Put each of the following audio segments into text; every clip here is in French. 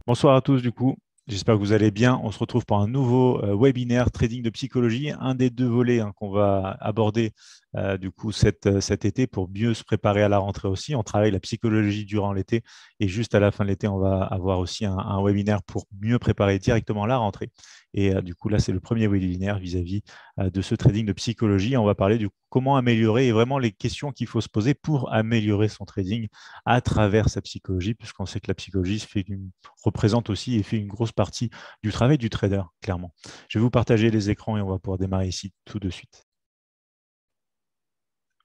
Bonsoir à tous du coup, j'espère que vous allez bien. On se retrouve pour un nouveau webinaire trading de psychologie, un des deux volets qu'on va aborder du coup cet été pour mieux se préparer à la rentrée aussi. On travaille la psychologie durant l'été et juste à la fin de l'été, on va avoir aussi un webinaire pour mieux préparer directement la rentrée. Et du coup, là, c'est le premier webinaire vis-à-vis de ce trading de psychologie. On va parler du coup comment améliorer et vraiment les questions qu'il faut se poser pour améliorer son trading à travers sa psychologie, puisqu'on sait que la psychologie représente aussi et fait une grosse partie du travail du trader, clairement. Je vais vous partager les écrans et on va pouvoir démarrer ici tout de suite.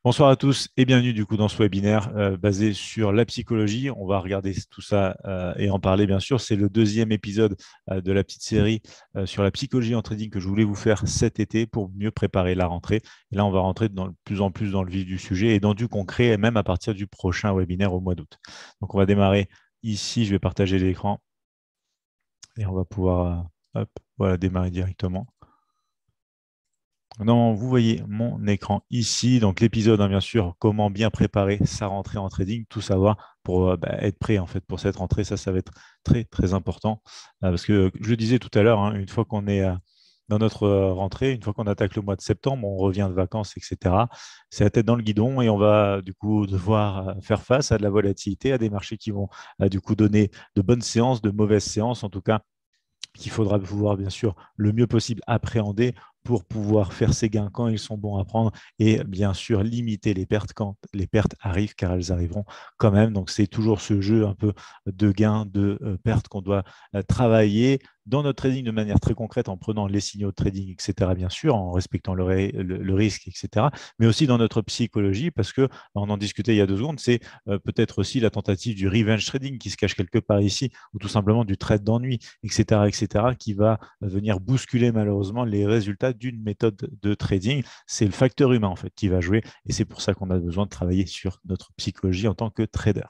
Bonsoir à tous et bienvenue du coup dans ce webinaire basé sur la psychologie. On va regarder tout ça et en parler bien sûr. C'est le deuxième épisode de la petite série sur la psychologie en trading que je voulais vous faire cet été pour mieux préparer la rentrée. Et là, on va rentrer de plus en plus dans le vif du sujet et dans du concret, et même à partir du prochain webinaire au mois d'août. Donc, on va démarrer ici. Je vais partager l'écran et on va pouvoir voilà, démarrer directement. Non, vous voyez mon écran ici, donc l'épisode, bien sûr, comment bien préparer sa rentrée en trading, tout savoir pour être prêt en fait pour cette rentrée. Ça va être très très important parce que je le disais tout à l'heure, une fois qu'on est dans notre rentrée, une fois qu'on attaque le mois de septembre, on revient de vacances, etc. C'est la tête dans le guidon et on va du coup devoir faire face à de la volatilité, à des marchés qui vont du coup donner de bonnes séances, de mauvaises séances, en tout cas qu'il faudra pouvoir bien sûr le mieux possible appréhender pour pouvoir faire ses gains quand ils sont bons à prendre et bien sûr limiter les pertes quand les pertes arrivent, car elles arriveront quand même. Donc c'est toujours ce jeu un peu de gains, de pertes qu'on doit travailler dans notre trading de manière très concrète en prenant les signaux de trading, etc. bien sûr, en respectant le risque, etc. Mais aussi dans notre psychologie, parce que on en discutait il y a 2 secondes, c'est peut-être aussi la tentative du revenge trading qui se cache quelque part ici, ou tout simplement du trade d'ennui, etc., qui va venir bousculer malheureusement les résultats d'une méthode de trading. C'est le facteur humain en fait qui va jouer et c'est pour ça qu'on a besoin de travailler sur notre psychologie en tant que trader.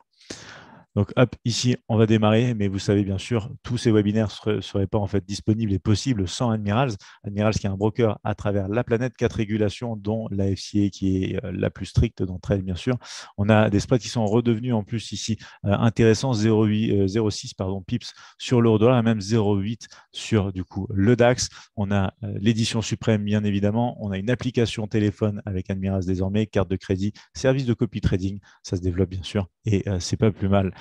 Donc, hop, ici, on va démarrer, mais vous savez bien sûr, tous ces webinaires ne seraient pas en fait disponibles et possibles sans Admirals. Admirals qui est un broker à travers la planète, 4 régulations, dont la FCA qui est la plus stricte d'entre elles, bien sûr. On a des spreads qui sont redevenus en plus ici intéressants, 0,6 pips sur l'euro-dollar et même 0,8 sur du coup le DAX. On a l'édition suprême, bien évidemment. On a une application téléphone avec Admirals désormais, carte de crédit, service de copy trading. Ça se développe bien sûr et c'est pas plus mal.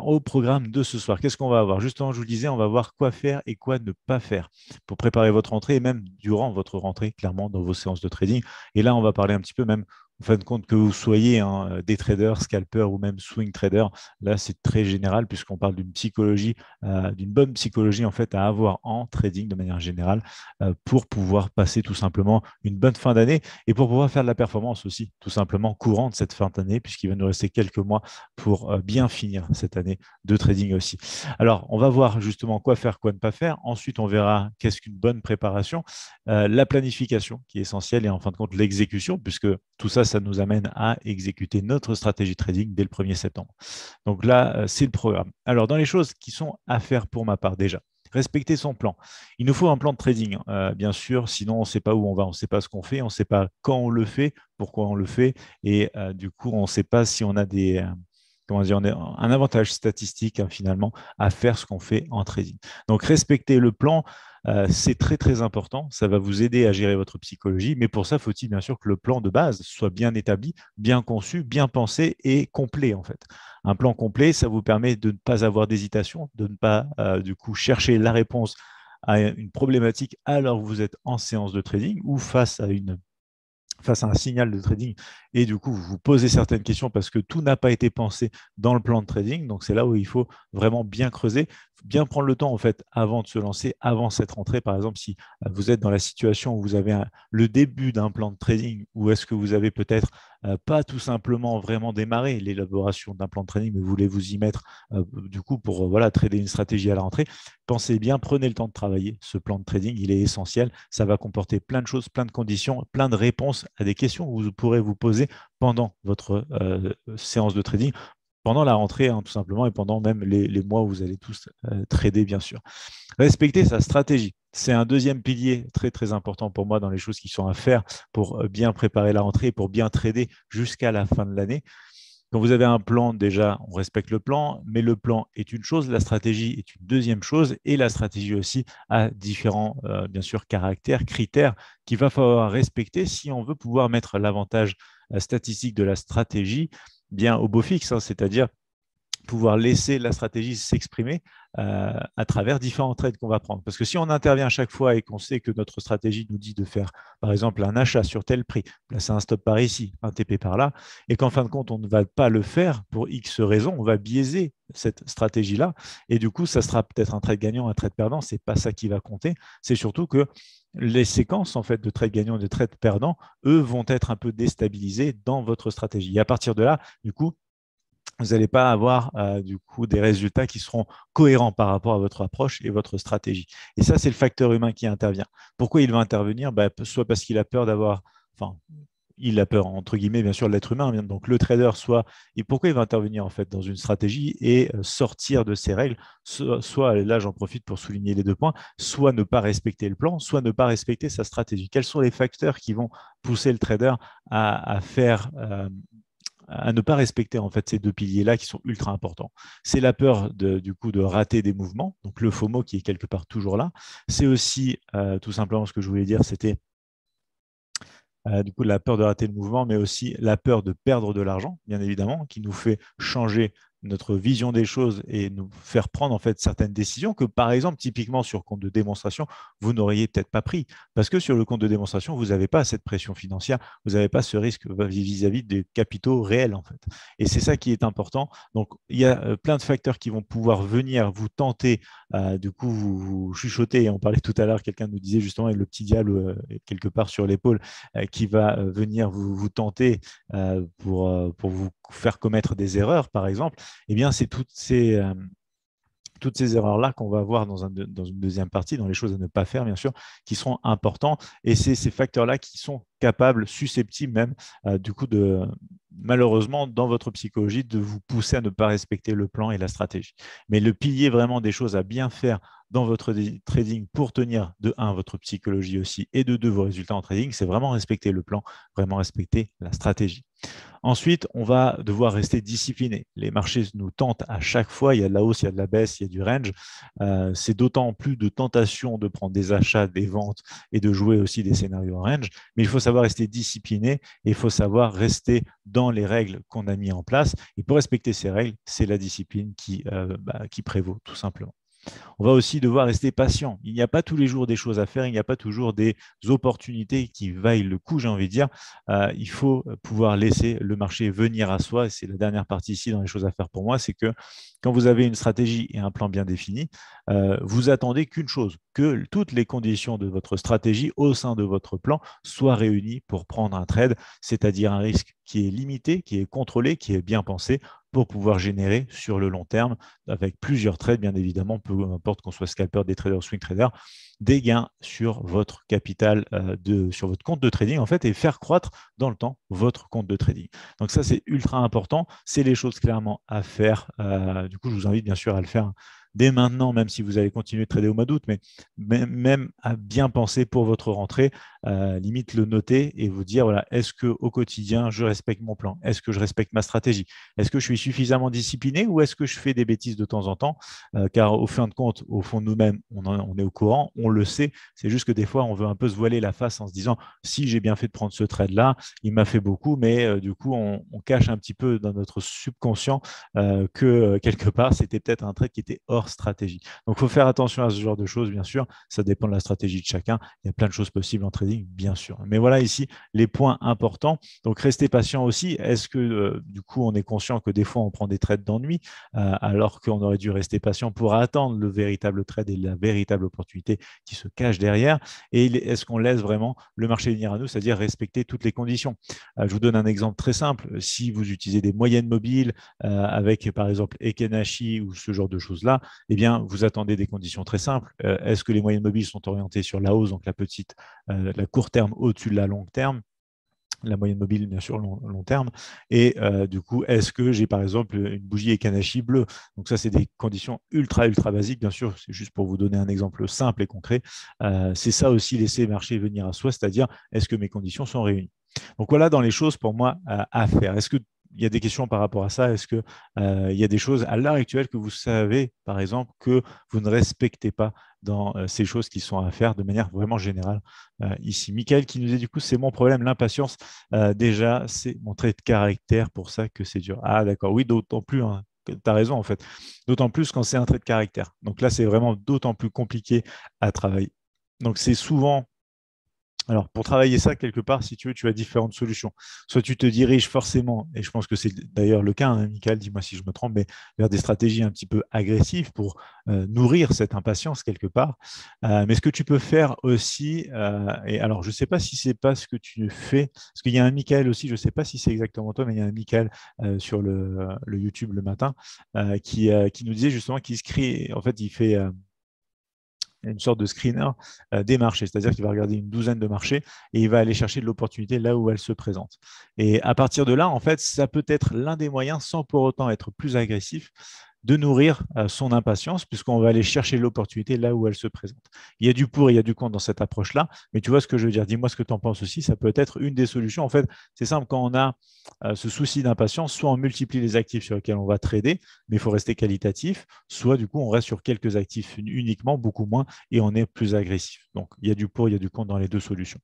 Au programme de ce soir, qu'est-ce qu'on va avoir? Justement, je vous le disais, on va voir quoi faire et quoi ne pas faire pour préparer votre rentrée et même durant votre rentrée, clairement, dans vos séances de trading. Et là, on va parler un petit peu même en fin de compte que vous soyez des traders, scalpers ou même swing traders. Là, c'est très général puisqu'on parle d'une psychologie, d'une bonne psychologie en fait à avoir en trading de manière générale pour pouvoir passer tout simplement une bonne fin d'année et pour pouvoir faire de la performance aussi, tout simplement courant de cette fin d'année puisqu'il va nous rester quelques mois pour bien finir cette année de trading aussi. Alors, on va voir justement quoi faire, quoi ne pas faire. Ensuite, on verra qu'est-ce qu'une bonne préparation, la planification qui est essentielle et en fin de compte l'exécution puisque tout ça, ça nous amène à exécuter notre stratégie trading dès le 1er septembre. Donc là, c'est le programme. Alors, dans les choses qui sont à faire pour ma part déjà, respecter son plan. Il nous faut un plan de trading, bien sûr, sinon on ne sait pas où on va, on ne sait pas ce qu'on fait, on ne sait pas quand on le fait, pourquoi on le fait, et du coup, on ne sait pas si on a comment dire, on a un avantage statistique finalement à faire ce qu'on fait en trading. Donc, respecter le plan, c'est très très important. Ça va vous aider à gérer votre psychologie, mais pour ça, faut-il bien sûr que le plan de base soit bien établi, bien conçu, bien pensé et complet en fait. Un plan complet, ça vous permet de ne pas avoir d'hésitation, de ne pas du coup chercher la réponse à une problématique alors que vous êtes en séance de trading ou face à un signal de trading et du coup, vous vous posez certaines questions parce que tout n'a pas été pensé dans le plan de trading. Donc, c'est là où il faut vraiment bien creuser, bien prendre le temps en fait avant de se lancer, avant cette rentrée. Par exemple, si vous êtes dans la situation où vous avez le début d'un plan de trading ou est-ce que vous avez peut-être pas tout simplement vraiment démarré l'élaboration d'un plan de trading, mais vous voulez vous y mettre du coup pour voilà, trader une stratégie à la rentrée, pensez bien, prenez le temps de travailler ce plan de trading. Il est essentiel. Ça va comporter plein de choses, plein de conditions, plein de réponses à des questions que vous pourrez vous poser pendant votre séance de trading pendant la rentrée, hein, tout simplement, et pendant même les mois où vous allez tous trader, bien sûr. Respecter sa stratégie. C'est un deuxième pilier très, très important pour moi dans les choses qui sont à faire pour bien préparer la rentrée et pour bien trader jusqu'à la fin de l'année. Quand vous avez un plan, déjà, on respecte le plan, mais le plan est une chose, la stratégie est une deuxième chose, et la stratégie aussi a différents, bien sûr, caractères, critères qu'il va falloir respecter si on veut pouvoir mettre l'avantage statistique de la stratégie bien au beau fixe, hein, c'est-à-dire pouvoir laisser la stratégie s'exprimer à travers différents trades qu'on va prendre. Parce que si on intervient à chaque fois et qu'on sait que notre stratégie nous dit de faire, par exemple, un achat sur tel prix, placer un stop par ici, un TP par là, et qu'en fin de compte, on ne va pas le faire pour X raisons, on va biaiser cette stratégie-là. Et du coup, ça sera peut-être un trade gagnant, un trade perdant. Ce n'est pas ça qui va compter. C'est surtout que les séquences en fait, de trades gagnants et de trades perdants, eux, vont être un peu déstabilisés dans votre stratégie. Et à partir de là, du coup, vous n'allez pas avoir du coup des résultats qui seront cohérents par rapport à votre approche et votre stratégie. Et ça, c'est le facteur humain qui intervient. Pourquoi il va intervenir? Soit parce qu'il a peur d'avoir, enfin, il a peur, entre guillemets, bien sûr, de l'être humain, donc le trader, soit, et pourquoi il va intervenir en fait dans une stratégie et sortir de ses règles, soit, là j'en profite pour souligner les deux points, soit ne pas respecter le plan, soit ne pas respecter sa stratégie. Quels sont les facteurs qui vont pousser le trader à faire à ne pas respecter en fait ces deux piliers-là qui sont ultra importants. C'est la peur du coup de rater des mouvements, donc le FOMO qui est quelque part toujours là. C'est aussi tout simplement ce que je voulais dire, c'était du coup la peur de rater le mouvement, mais aussi la peur de perdre de l'argent, bien évidemment, qui nous fait changer notre vision des choses et nous faire prendre en fait certaines décisions que, par exemple, typiquement sur compte de démonstration, vous n'auriez peut-être pas pris. Parce que sur le compte de démonstration, vous n'avez pas cette pression financière, vous n'avez pas ce risque vis-à-vis des capitaux réels, en fait. Et c'est ça qui est important. Donc, il y a plein de facteurs qui vont pouvoir venir vous tenter, du coup, vous chuchoter. On parlait tout à l'heure, quelqu'un nous disait justement, avec le petit diable quelque part sur l'épaule, qui va venir vous tenter pour vous faire commettre des erreurs, par exemple, eh bien, c'est toutes ces erreurs-là qu'on va voir dans une deuxième partie, dans les choses à ne pas faire, bien sûr, qui seront importants. Et c'est ces facteurs-là qui sont capables, susceptibles même, du coup, malheureusement, dans votre psychologie, de vous pousser à ne pas respecter le plan et la stratégie. Mais le pilier vraiment des choses à bien faire dans votre trading pour tenir de un votre psychologie aussi et de deux vos résultats en trading, c'est vraiment respecter le plan, vraiment respecter la stratégie. Ensuite, on va devoir rester discipliné. Les marchés nous tentent à chaque fois. Il y a de la hausse, il y a de la baisse, il y a du range. C'est d'autant plus de tentation de prendre des achats, des ventes et de jouer aussi des scénarios en range. Mais il faut savoir rester discipliné et il faut savoir rester dans les règles qu'on a mis en place. Et pour respecter ces règles, c'est la discipline qui prévaut, tout simplement. On va aussi devoir rester patient. Il n'y a pas tous les jours des choses à faire, il n'y a pas toujours des opportunités qui vaillent le coup, j'ai envie de dire. Il faut pouvoir laisser le marché venir à soi. Et c'est la dernière partie ici dans les choses à faire pour moi, c'est que quand vous avez une stratégie et un plan bien défini, vous attendez qu'une chose, que toutes les conditions de votre stratégie au sein de votre plan soient réunies pour prendre un trade, c'est-à-dire un risque qui est limité, qui est contrôlé, qui est bien pensé pour pouvoir générer sur le long terme, avec plusieurs trades, bien évidemment, peu importe qu'on soit scalper, des traders, swing traders, des gains sur votre capital, sur votre compte de trading, en fait, et faire croître dans le temps votre compte de trading. Donc ça, c'est ultra important. C'est les choses clairement à faire. Du coup, je vous invite bien sûr à le faire dès maintenant, même si vous allez continuer de trader au mois d'août, mais même à bien penser pour votre rentrée, limite le noter et vous dire, voilà, est-ce qu'au quotidien, je respecte mon plan? Est-ce que je respecte ma stratégie? Est-ce que je suis suffisamment discipliné ou est-ce que je fais des bêtises de temps en temps? Car au fin de compte, au fond de nous-mêmes, on est au courant, on le sait. C'est juste que des fois, on veut un peu se voiler la face en se disant, si j'ai bien fait de prendre ce trade-là, il m'a fait beaucoup, mais du coup, on cache un petit peu dans notre subconscient que quelque part, c'était peut-être un trade qui était hors stratégie. Donc, il faut faire attention à ce genre de choses, bien sûr. Ça dépend de la stratégie de chacun. Il y a plein de choses possibles en trading, bien sûr. Mais voilà ici les points importants. Donc, restez patient aussi. Est-ce que du coup, on est conscient que des fois, on prend des trades d'ennui alors qu'on aurait dû rester patient pour attendre le véritable trade et la véritable opportunité qui se cache derrière? Et est-ce qu'on laisse vraiment le marché venir à nous, c'est-à-dire respecter toutes les conditions? Je vous donne un exemple très simple. Si vous utilisez des moyennes mobiles avec, par exemple, Ekenashi ou ce genre de choses-là, eh bien, vous attendez des conditions très simples. Est-ce que les moyennes mobiles sont orientées sur la hausse, donc la court terme au-dessus de la long terme? la moyenne mobile, bien sûr, long terme. Et du coup, est-ce que j'ai par exemple une bougie Ekanashi bleue? Donc ça, c'est des conditions ultra, ultra basiques, bien sûr. C'est juste pour vous donner un exemple simple et concret. C'est ça aussi, laisser marcher venir à soi, c'est-à-dire, est-ce que mes conditions sont réunies? Donc voilà dans les choses pour moi à faire. Est-ce que il y a des questions par rapport à ça? Est-ce qu'il y a des choses à l'heure actuelle que vous savez, par exemple, que vous ne respectez pas dans ces choses qui sont à faire de manière vraiment générale ici? Michael qui nous dit du coup, c'est mon problème, l'impatience. Déjà, c'est mon trait de caractère, pour ça que c'est dur. Ah d'accord, oui, d'autant plus, hein, tu as raison en fait. D'autant plus quand c'est un trait de caractère. Donc là, c'est vraiment d'autant plus compliqué à travailler. Donc c'est souvent alors, pour travailler ça, quelque part, si tu veux, tu as différentes solutions. Soit tu te diriges forcément, et je pense que c'est d'ailleurs le cas, hein, Michael, dis-moi si je me trompe, mais vers des stratégies un petit peu agressives pour nourrir cette impatience quelque part. Mais ce que tu peux faire aussi, et alors je ne sais pas si c'est pas ce que tu fais, parce qu'il y a un Michael aussi, je ne sais pas si c'est exactement toi, mais il y a un Michael sur le YouTube le matin qui nous disait justement qu'il se crée, en fait, il fait une sorte de screener des marchés, c'est-à-dire qu'il va regarder une douzaine de marchés et il va aller chercher de l'opportunité là où elle se présente. Et à partir de là, en fait, ça peut être l'un des moyens, sans pour autant être plus agressif, de nourrir son impatience, puisqu'on va aller chercher l'opportunité là où elle se présente. Il y a du pour et il y a du contre dans cette approche-là, mais tu vois ce que je veux dire. Dis-moi ce que tu en penses aussi, ça peut être une des solutions. En fait, c'est simple, quand on a ce souci d'impatience, soit on multiplie les actifs sur lesquels on va trader, mais il faut rester qualitatif, soit du coup on reste sur quelques actifs uniquement, beaucoup moins, et on est plus agressif. Donc il y a du pour, il y a du contre dans les deux solutions.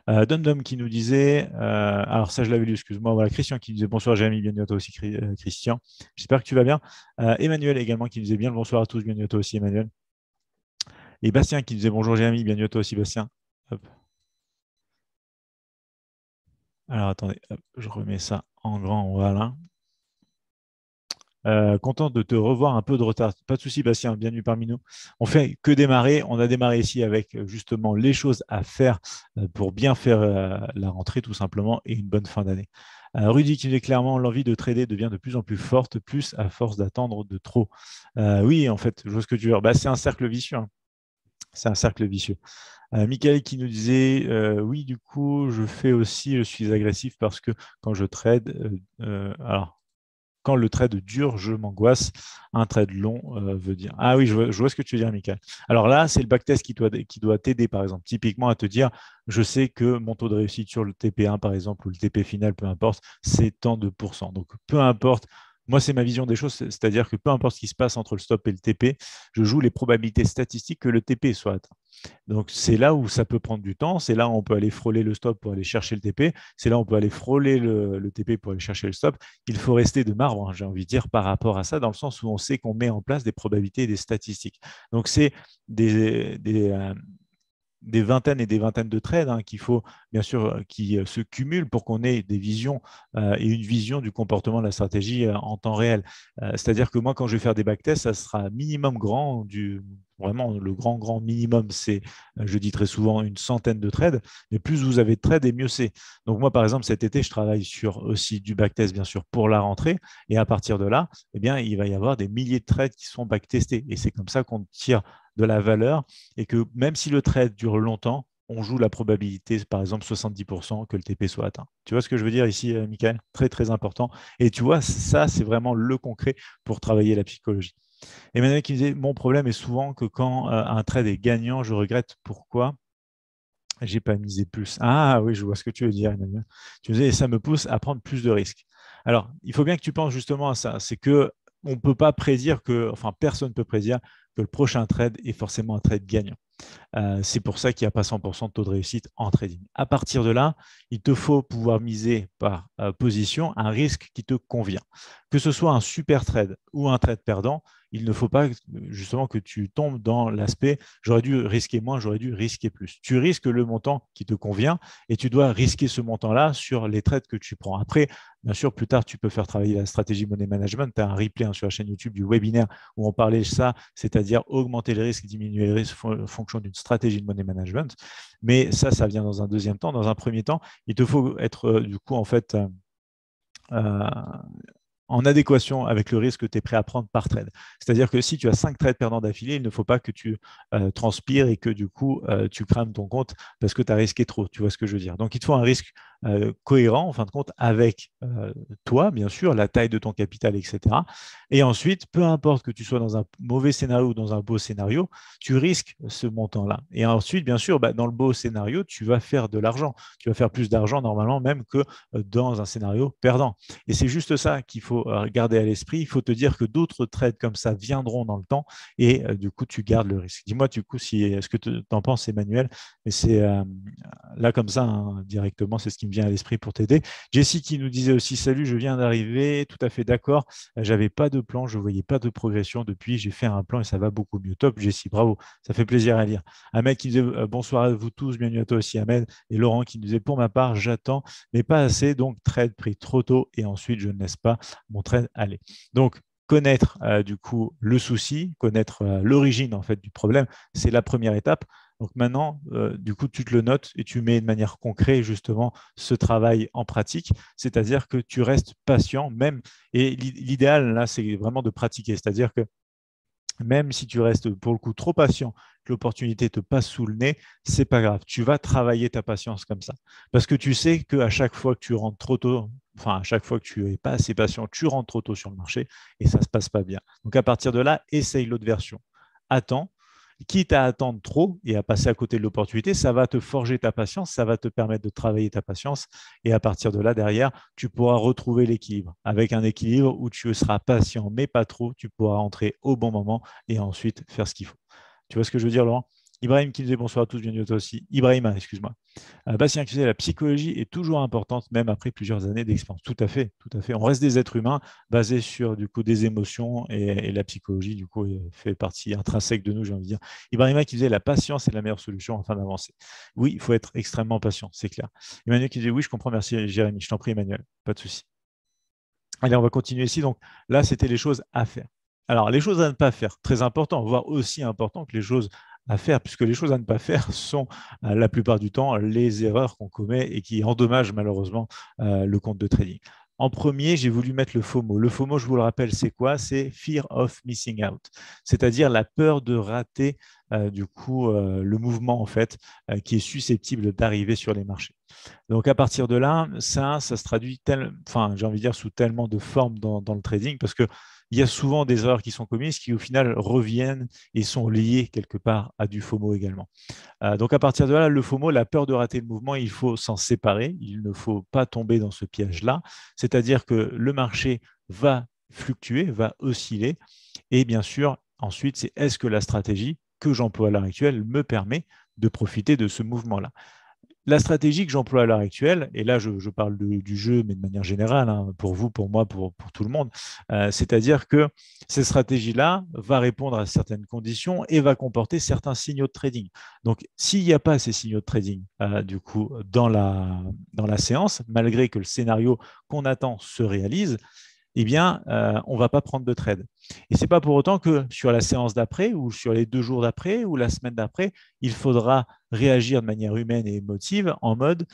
Dundum qui nous disait, alors ça je l'avais lu, excuse-moi, voilà, Christian qui nous disait bonsoir Jérémy, bienvenue à toi aussi Christian, j'espère que tu vas bien. Emmanuel également qui nous disait bien le bonsoir à tous, bienvenue à toi aussi Emmanuel. Et Bastien qui nous disait bonjour Jérémy, bienvenue à toi aussi Bastien. Hop. Alors attendez, hop, je remets ça en grand, voilà. Content de te revoir, un peu de retard. Pas de souci, Bastien, bienvenue parmi nous. On fait que démarrer. On a démarré ici avec justement les choses à faire pour bien faire la rentrée, tout simplement, et une bonne fin d'année. Rudy qui nous dit clairement l'envie de trader devient de plus en plus forte, plus à force d'attendre de trop. Oui, en fait, je vois ce que tu veux dire. Bah, c'est un cercle vicieux, hein. C'est un cercle vicieux. Michael qui nous disait oui, du coup, je suis agressif parce que quand je trade, alors quand le trade dure, je m'angoisse. Un trade long veut dire. Ah oui, je vois ce que tu veux dire, Michael. Alors là, c'est le backtest qui doit t'aider, par exemple, typiquement à te dire je sais que mon taux de réussite sur le TP1, par exemple, ou le TP final, peu importe, c'est tant de pourcents. Donc, peu importe. Moi, c'est ma vision des choses, c'est-à-dire que peu importe ce qui se passe entre le stop et le TP, je joue les probabilités statistiques que le TP soit atteint. Donc, c'est là où ça peut prendre du temps. C'est là où on peut aller frôler le stop pour aller chercher le TP. C'est là où on peut aller frôler le TP pour aller chercher le stop. Il faut rester de marbre, hein, j'ai envie de dire, par rapport à ça, dans le sens où on sait qu'on met en place des probabilités et des statistiques. Donc, c'est des vingtaines et des vingtaines de trades hein, qu'il faut, bien sûr, qui se cumulent pour qu'on ait des visions et une vision du comportement de la stratégie en temps réel. C'est-à-dire que moi, quand je vais faire des backtests, ça sera minimum grand, vraiment le grand minimum, c'est, je dis très souvent, une centaine de trades, mais plus vous avez de trades et mieux c'est. Donc moi, par exemple, cet été, je travaille sur aussi du backtest, bien sûr, pour la rentrée, et à partir de là, eh bien, il va y avoir des milliers de trades qui sont backtestés, et c'est comme ça qu'on tire de la valeur et que même si le trade dure longtemps, on joue la probabilité, par exemple 70% que le TP soit atteint. Tu vois ce que je veux dire ici, Michael? Très, très important. Et tu vois, ça, c'est vraiment le concret pour travailler la psychologie. Emmanuel qui disait, mon problème est souvent que quand un trade est gagnant, je regrette pourquoi j'ai pas misé plus. Ah oui, je vois ce que tu veux dire, Emmanuel. Tu disais, et ça me pousse à prendre plus de risques. Alors, il faut bien que tu penses justement à ça. C'est que on ne peut pas prédire que, enfin, personne ne peut prédire que le prochain trade est forcément un trade gagnant. C'est pour ça qu'il n'y a pas 100% de taux de réussite en trading. À partir de là, il te faut pouvoir miser par position un risque qui te convient. Que ce soit un super trade ou un trade perdant, il ne faut pas justement que tu tombes dans l'aspect j'aurais dû risquer moins, j'aurais dû risquer plus. Tu risques le montant qui te convient et tu dois risquer ce montant-là sur les trades que tu prends. Après, bien sûr, plus tard, tu peux faire travailler la stratégie money management. Tu as un replay sur la chaîne YouTube du webinaire où on parlait de ça, c'est-à-dire augmenter les risques, diminuer les risques en fonction d'une stratégie de money management. Mais ça vient dans un deuxième temps. Dans un premier temps, il te faut être du coup en fait en adéquation avec le risque que tu es prêt à prendre par trade. C'est-à-dire que si tu as 5 trades perdants d'affilée, il ne faut pas que tu transpires et que du coup tu crames ton compte parce que tu as risqué trop. Tu vois ce que je veux dire? Donc il te faut un risque cohérent, en fin de compte, avec toi, bien sûr, la taille de ton capital, etc. Et ensuite, peu importe que tu sois dans un mauvais scénario ou dans un beau scénario, tu risques ce montant-là. Et ensuite, bien sûr, dans le beau scénario, tu vas faire de l'argent. Tu vas faire plus d'argent normalement même que dans un scénario perdant. Et c'est juste ça qu'il faut garder à l'esprit. Il faut te dire que d'autres trades comme ça viendront dans le temps et du coup, tu gardes le risque. Dis-moi du coup ce que tu en penses, Emmanuel. Mais c'est là comme ça, hein, directement, c'est ce qui me vient à l'esprit pour t'aider. Jessie qui nous disait aussi, salut, je viens d'arriver, tout à fait d'accord. J'avais pas de plan, je voyais pas de progression depuis. J'ai fait un plan et ça va beaucoup mieux. Top, Jessie, bravo. Ça fait plaisir à lire. Ahmed qui disait bonsoir à vous tous, bienvenue à toi aussi, Ahmed. Et Laurent qui nous disait pour ma part, j'attends, mais pas assez, donc trade pris trop tôt et ensuite je ne laisse pas mon trade aller. Donc, connaître du coup le souci, connaître l'origine en fait du problème, c'est la première étape. Donc maintenant, du coup, tu te le notes et tu mets de manière concrète justement ce travail en pratique, c'est-à-dire que tu restes patient même. Et l'idéal là, c'est vraiment de pratiquer, c'est-à-dire que même si tu restes pour le coup trop patient, que l'opportunité te passe sous le nez, c'est pas grave. Tu vas travailler ta patience comme ça. Parce que tu sais qu'à chaque fois que tu rentres trop tôt, enfin à chaque fois que tu n'es pas assez patient, tu rentres trop tôt sur le marché et ça ne se passe pas bien. Donc à partir de là, essaye l'autre version. Attends, quitte à attendre trop et à passer à côté de l'opportunité, ça va te forger ta patience, ça va te permettre de travailler ta patience. Et à partir de là, derrière, tu pourras retrouver l'équilibre. Avec un équilibre où tu seras patient, mais pas trop, tu pourras entrer au bon moment et ensuite faire ce qu'il faut. Tu vois ce que je veux dire, Laurent? Ibrahim qui disait bonsoir à tous, bienvenue à toi aussi. Ibrahima, excuse-moi. Bastien qui disait la psychologie est toujours importante, même après plusieurs années d'expérience. Tout à fait, tout à fait. On reste des êtres humains basés sur du coup des émotions et la psychologie du coup fait partie intrinsèque de nous, j'ai envie de dire. Ibrahima qui disait la patience est la meilleure solution afin d'avancer. Oui, il faut être extrêmement patient, c'est clair. Emmanuel qui disait oui, je comprends, merci Jérémy. Je t'en prie, Emmanuel, pas de souci. Allez, on va continuer ici. Donc là, c'était les choses à faire. Alors, les choses à ne pas faire, très important, voire aussi important que les choses à faire, puisque les choses à ne pas faire sont la plupart du temps les erreurs qu'on commet et qui endommagent malheureusement le compte de trading. En premier, j'ai voulu mettre le FOMO. Le FOMO, je vous le rappelle, c'est quoi? C'est Fear of Missing Out, c'est-à-dire la peur de rater du coup le mouvement en fait qui est susceptible d'arriver sur les marchés. Donc à partir de là, ça se traduit enfin, j'ai envie de dire sous tellement de formes dans le trading parce que il y a souvent des erreurs qui sont commises qui au final reviennent et sont liées quelque part à du FOMO également. Donc à partir de là, le FOMO, la peur de rater le mouvement, il faut s'en séparer. Il ne faut pas tomber dans ce piège-là. C'est-à-dire que le marché va fluctuer, va osciller. Et bien sûr, ensuite, c'est est-ce que la stratégie que j'emploie à l'heure actuelle me permet de profiter de ce mouvement-là. La stratégie que j'emploie à l'heure actuelle, et là je parle du jeu, mais de manière générale, hein, pour vous, pour moi, pour tout le monde, c'est-à-dire que cette stratégie-là va répondre à certaines conditions et va comporter certains signaux de trading. Donc, s'il n'y a pas ces signaux de trading, du coup, dans la séance, malgré que le scénario qu'on attend se réalise, eh bien, on ne va pas prendre de trade. Et ce n'est pas pour autant que sur la séance d'après ou sur les 2 jours d'après ou la semaine d'après, il faudra réagir de manière humaine et émotive en mode,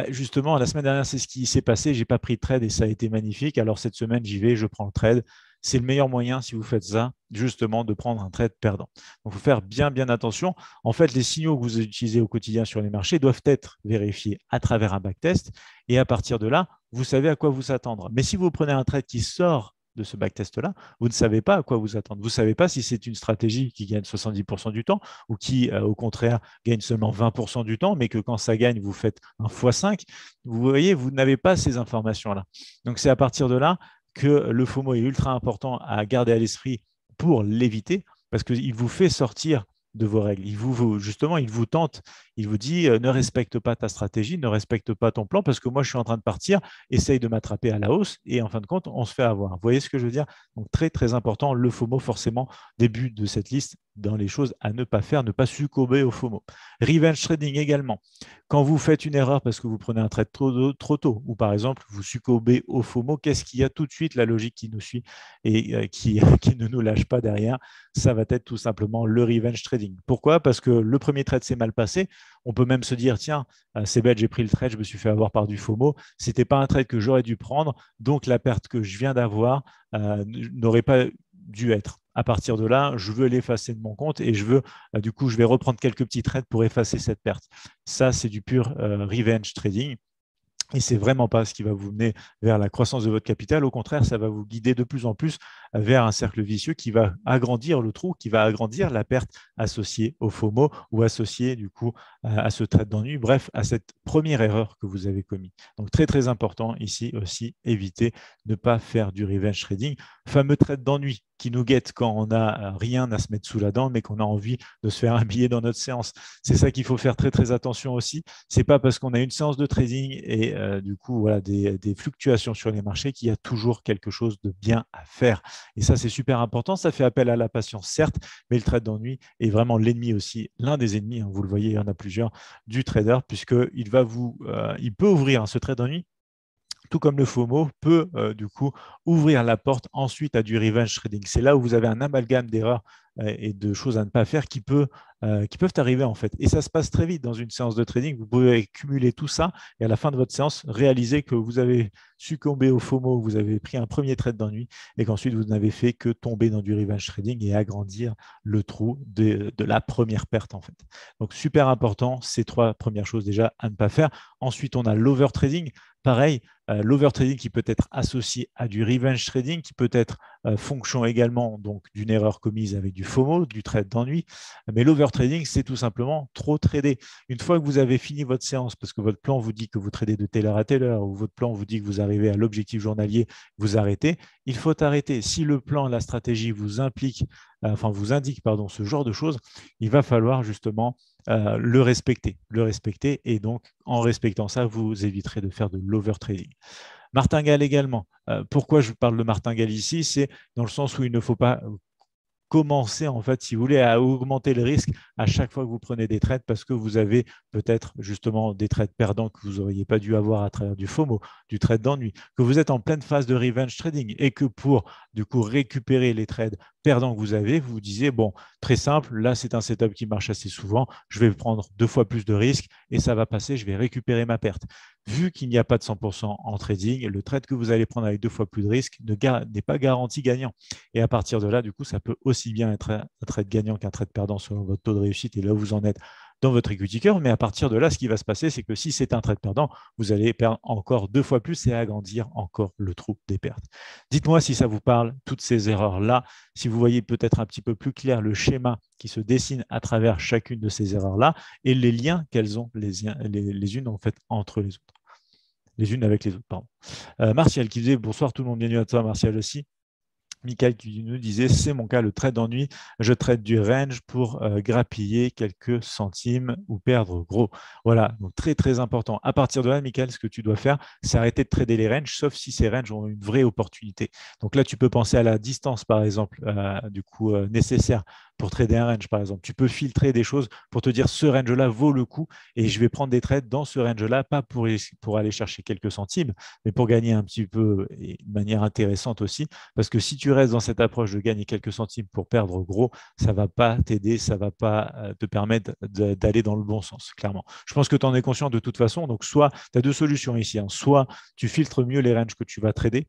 justement, la semaine dernière, c'est ce qui s'est passé, je n'ai pas pris de trade et ça a été magnifique. Alors cette semaine, j'y vais, je prends le trade. C'est le meilleur moyen, si vous faites ça, justement, de prendre un trade perdant. Donc, il faut faire bien, bien attention. En fait, les signaux que vous utilisez au quotidien sur les marchés doivent être vérifiés à travers un backtest. Et à partir de là, vous savez à quoi vous attendre. Mais si vous prenez un trade qui sort de ce backtest-là, vous ne savez pas à quoi vous attendre. Vous ne savez pas si c'est une stratégie qui gagne 70% du temps ou qui, au contraire, gagne seulement 20% du temps, mais que quand ça gagne, vous faites un x5. Vous voyez, vous n'avez pas ces informations-là. Donc, c'est à partir de là que le FOMO est ultra important à garder à l'esprit pour l'éviter, parce qu'il vous fait sortir de vos règles. Justement, il vous tente, il vous dit ne respecte pas ta stratégie, ne respecte pas ton plan parce que moi je suis en train de partir, essaye de m'attraper à la hausse et en fin de compte, on se fait avoir. Vous voyez ce que je veux dire? Donc très très important, le FOMO forcément, début de cette liste dans les choses à ne pas faire, ne pas succomber au FOMO. Revenge trading également. Quand vous faites une erreur parce que vous prenez un trade trop tôt ou par exemple vous succombez au FOMO, qu'est-ce qu'il y a tout de suite? La logique qui nous suit et qui ne nous lâche pas derrière, ça va être tout simplement le revenge trading. Pourquoi? Parce que le premier trade s'est mal passé. On peut même se dire, tiens, c'est bête, j'ai pris le trade, je me suis fait avoir par du FOMO. Ce n'était pas un trade que j'aurais dû prendre, donc la perte que je viens d'avoir n'aurait pas dû être. À partir de là, je veux l'effacer de mon compte et du coup, je vais reprendre quelques petits trades pour effacer cette perte. Ça, c'est du pur revenge trading. Et ce n'est vraiment pas ce qui va vous mener vers la croissance de votre capital. Au contraire, ça va vous guider de plus en plus vers un cercle vicieux qui va agrandir le trou, qui va agrandir la perte associée au FOMO ou associée du coup à ce trade d'ennui, bref, à cette première erreur que vous avez commise. Donc très très important ici aussi, éviter de ne pas faire du revenge trading. Fameux trade d'ennui qui nous guette quand on n'a rien à se mettre sous la dent, mais qu'on a envie de se faire un billet dans notre séance. C'est ça qu'il faut faire très très attention aussi. C'est pas parce qu'on a une séance de trading et du coup voilà, des fluctuations sur les marchés qu'il y a toujours quelque chose de bien à faire. Et ça, c'est super important. Ça fait appel à la patience, certes, mais le trade d'ennui est vraiment l'ennemi aussi, l'un des ennemis, hein, vous le voyez, il y en a plusieurs, du trader, puisqu'il il peut ouvrir ce trade d'ennui tout comme le FOMO peut du coup ouvrir la porte ensuite à du revenge trading. C'est là où vous avez un amalgame d'erreurs et de choses à ne pas faire qui peuvent arriver en fait. Et ça se passe très vite dans une séance de trading. Vous pouvez cumuler tout ça et à la fin de votre séance, réaliser que vous avez succombé au FOMO, vous avez pris un premier trade d'ennui et qu'ensuite vous n'avez fait que tomber dans du revenge trading et agrandir le trou de la première perte en fait. Donc super important, ces trois premières choses déjà à ne pas faire. Ensuite, on a l'over trading. Pareil, l'overtrading qui peut être associé à du revenge trading, qui peut être fonction également donc d'une erreur commise avec du FOMO, du trade d'ennui. Mais l'overtrading, c'est tout simplement trop trader. Une fois que vous avez fini votre séance, parce que votre plan vous dit que vous tradez de telle heure à telle heure, ou votre plan vous dit que vous arrivez à l'objectif journalier, vous arrêtez, il faut arrêter. Si le plan, la stratégie vous implique, vous indique pardon, ce genre de choses, il va falloir justement le respecter et donc en respectant ça, vous éviterez de faire de l'overtrading. Martingale également. Pourquoi je parle de martingale ici? C'est dans le sens où il ne faut pas commencer, en fait, si vous voulez, à augmenter le risque à chaque fois que vous prenez des trades parce que vous avez peut-être justement des trades perdants que vous n'auriez pas dû avoir à travers du FOMO, du trade d'ennui, que vous êtes en pleine phase de revenge trading et que pour du coup récupérer les trades perdants que vous avez, vous vous disiez, bon, très simple, là c'est un setup qui marche assez souvent, je vais prendre 2 fois plus de risques et ça va passer, je vais récupérer ma perte. Vu qu'il n'y a pas de 100% en trading, le trade que vous allez prendre avec 2 fois plus de risques n'est pas garanti gagnant. Et à partir de là, du coup, ça peut aussi bien être un trade gagnant qu'un trade perdant selon votre taux de réussite et là où vous en êtes dans votre equity curve. Mais à partir de là, ce qui va se passer, c'est que si c'est un trade perdant, vous allez perdre encore 2 fois plus et agrandir encore le trou des pertes. Dites-moi si ça vous parle, toutes ces erreurs-là, si vous voyez peut-être un petit peu plus clair le schéma qui se dessine à travers chacune de ces erreurs-là et les liens qu'elles ont les unes en fait entre les autres. Les unes avec les autres, pardon. Martial qui disait bonsoir tout le monde, bienvenue à toi Martial aussi. Michael qui nous disait, c'est mon cas, le trade d'ennui, je trade du range pour grappiller quelques centimes ou perdre gros. Voilà, donc très très important. À partir de là, Michael, ce que tu dois faire, c'est arrêter de trader les ranges, sauf si ces ranges ont une vraie opportunité. Donc là, tu peux penser à la distance, par exemple, nécessaire pour trader un range, par exemple. Tu peux filtrer des choses pour te dire, ce range-là vaut le coup et je vais prendre des trades dans ce range-là, pas pour aller chercher quelques centimes, mais pour gagner un petit peu et de manière intéressante aussi. Parce que si tu restes dans cette approche de gagner quelques centimes pour perdre gros, ça ne va pas t'aider, ça ne va pas te permettre d'aller dans le bon sens, clairement. Je pense que tu en es conscient de toute façon. Donc, soit tu as 2 solutions ici. Hein. Soit tu filtres mieux les ranges que tu vas trader,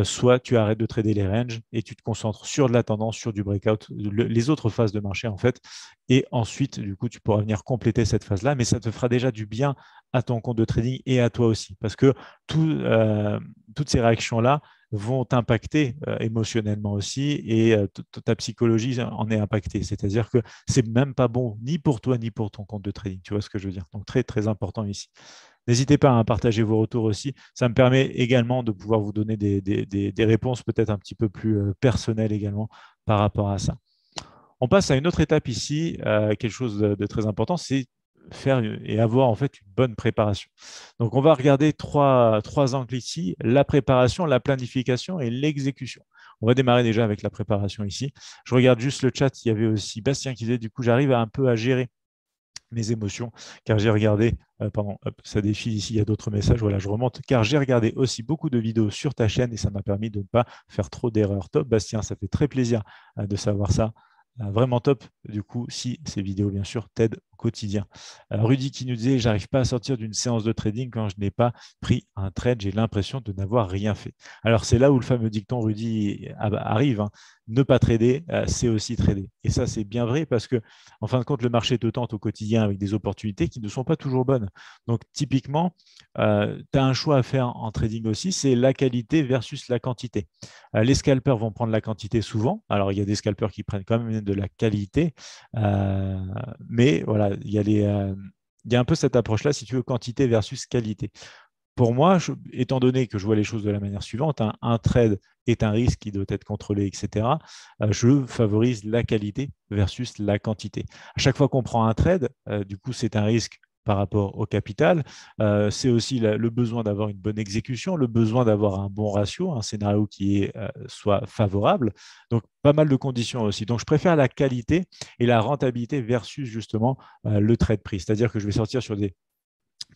soit tu arrêtes de trader les ranges et tu te concentres sur de la tendance, sur du breakout, les autres phases de marché en fait. Et ensuite, du coup, tu pourras venir compléter cette phase-là, mais ça te fera déjà du bien à ton compte de trading et à toi aussi. Parce que toutes ces réactions-là vont t'impacter émotionnellement aussi et ta psychologie en est impactée. C'est-à-dire que c'est même pas bon ni pour toi ni pour ton compte de trading. Tu vois ce que je veux dire? Donc très très important ici. N'hésitez pas à partager vos retours aussi. Ça me permet également de pouvoir vous donner des réponses peut-être un petit peu plus personnelles également par rapport à ça. On passe à une autre étape ici, quelque chose de très important, c'est faire et avoir en fait une bonne préparation. Donc, on va regarder trois angles ici, la préparation, la planification et l'exécution. On va démarrer déjà avec la préparation ici. Je regarde juste le chat, il y avait aussi Bastien qui disait, du coup, j'arrive un peu à gérer mes émotions, car j'ai regardé, ça défile ici, il y a d'autres messages, voilà, je remonte, car j'ai regardé aussi beaucoup de vidéos sur ta chaîne et ça m'a permis de ne pas faire trop d'erreurs. Top, Bastien, ça fait très plaisir de savoir ça. Vraiment top, du coup, si ces vidéos, bien sûr, t'aident au quotidien. Rudy qui nous disait, j'arrive pas à sortir d'une séance de trading quand je n'ai pas pris un trade, j'ai l'impression de n'avoir rien fait. Alors c'est là où le fameux dicton Rudy arrive, hein. Ne pas trader, c'est aussi trader. Et ça, c'est bien vrai parce que, en fin de compte, le marché te tente au quotidien avec des opportunités qui ne sont pas toujours bonnes. Donc, typiquement, tu as un choix à faire en trading aussi, c'est la qualité versus la quantité. Les scalpers vont prendre la quantité souvent. Alors, il y a des scalpers qui prennent quand même de la qualité, mais voilà, il y a un peu cette approche-là, si tu veux, quantité versus qualité. Pour moi, étant donné que je vois les choses de la manière suivante, un trade est un risque qui doit être contrôlé, etc., je favorise la qualité versus la quantité. À chaque fois qu'on prend un trade, du coup, c'est un risque par rapport au capital. C'est aussi le besoin d'avoir une bonne exécution, le besoin d'avoir un bon ratio, un scénario qui soit favorable. Donc, pas mal de conditions aussi. Donc, je préfère la qualité et la rentabilité versus justement le trade prix. C'est-à-dire que je vais sortir sur des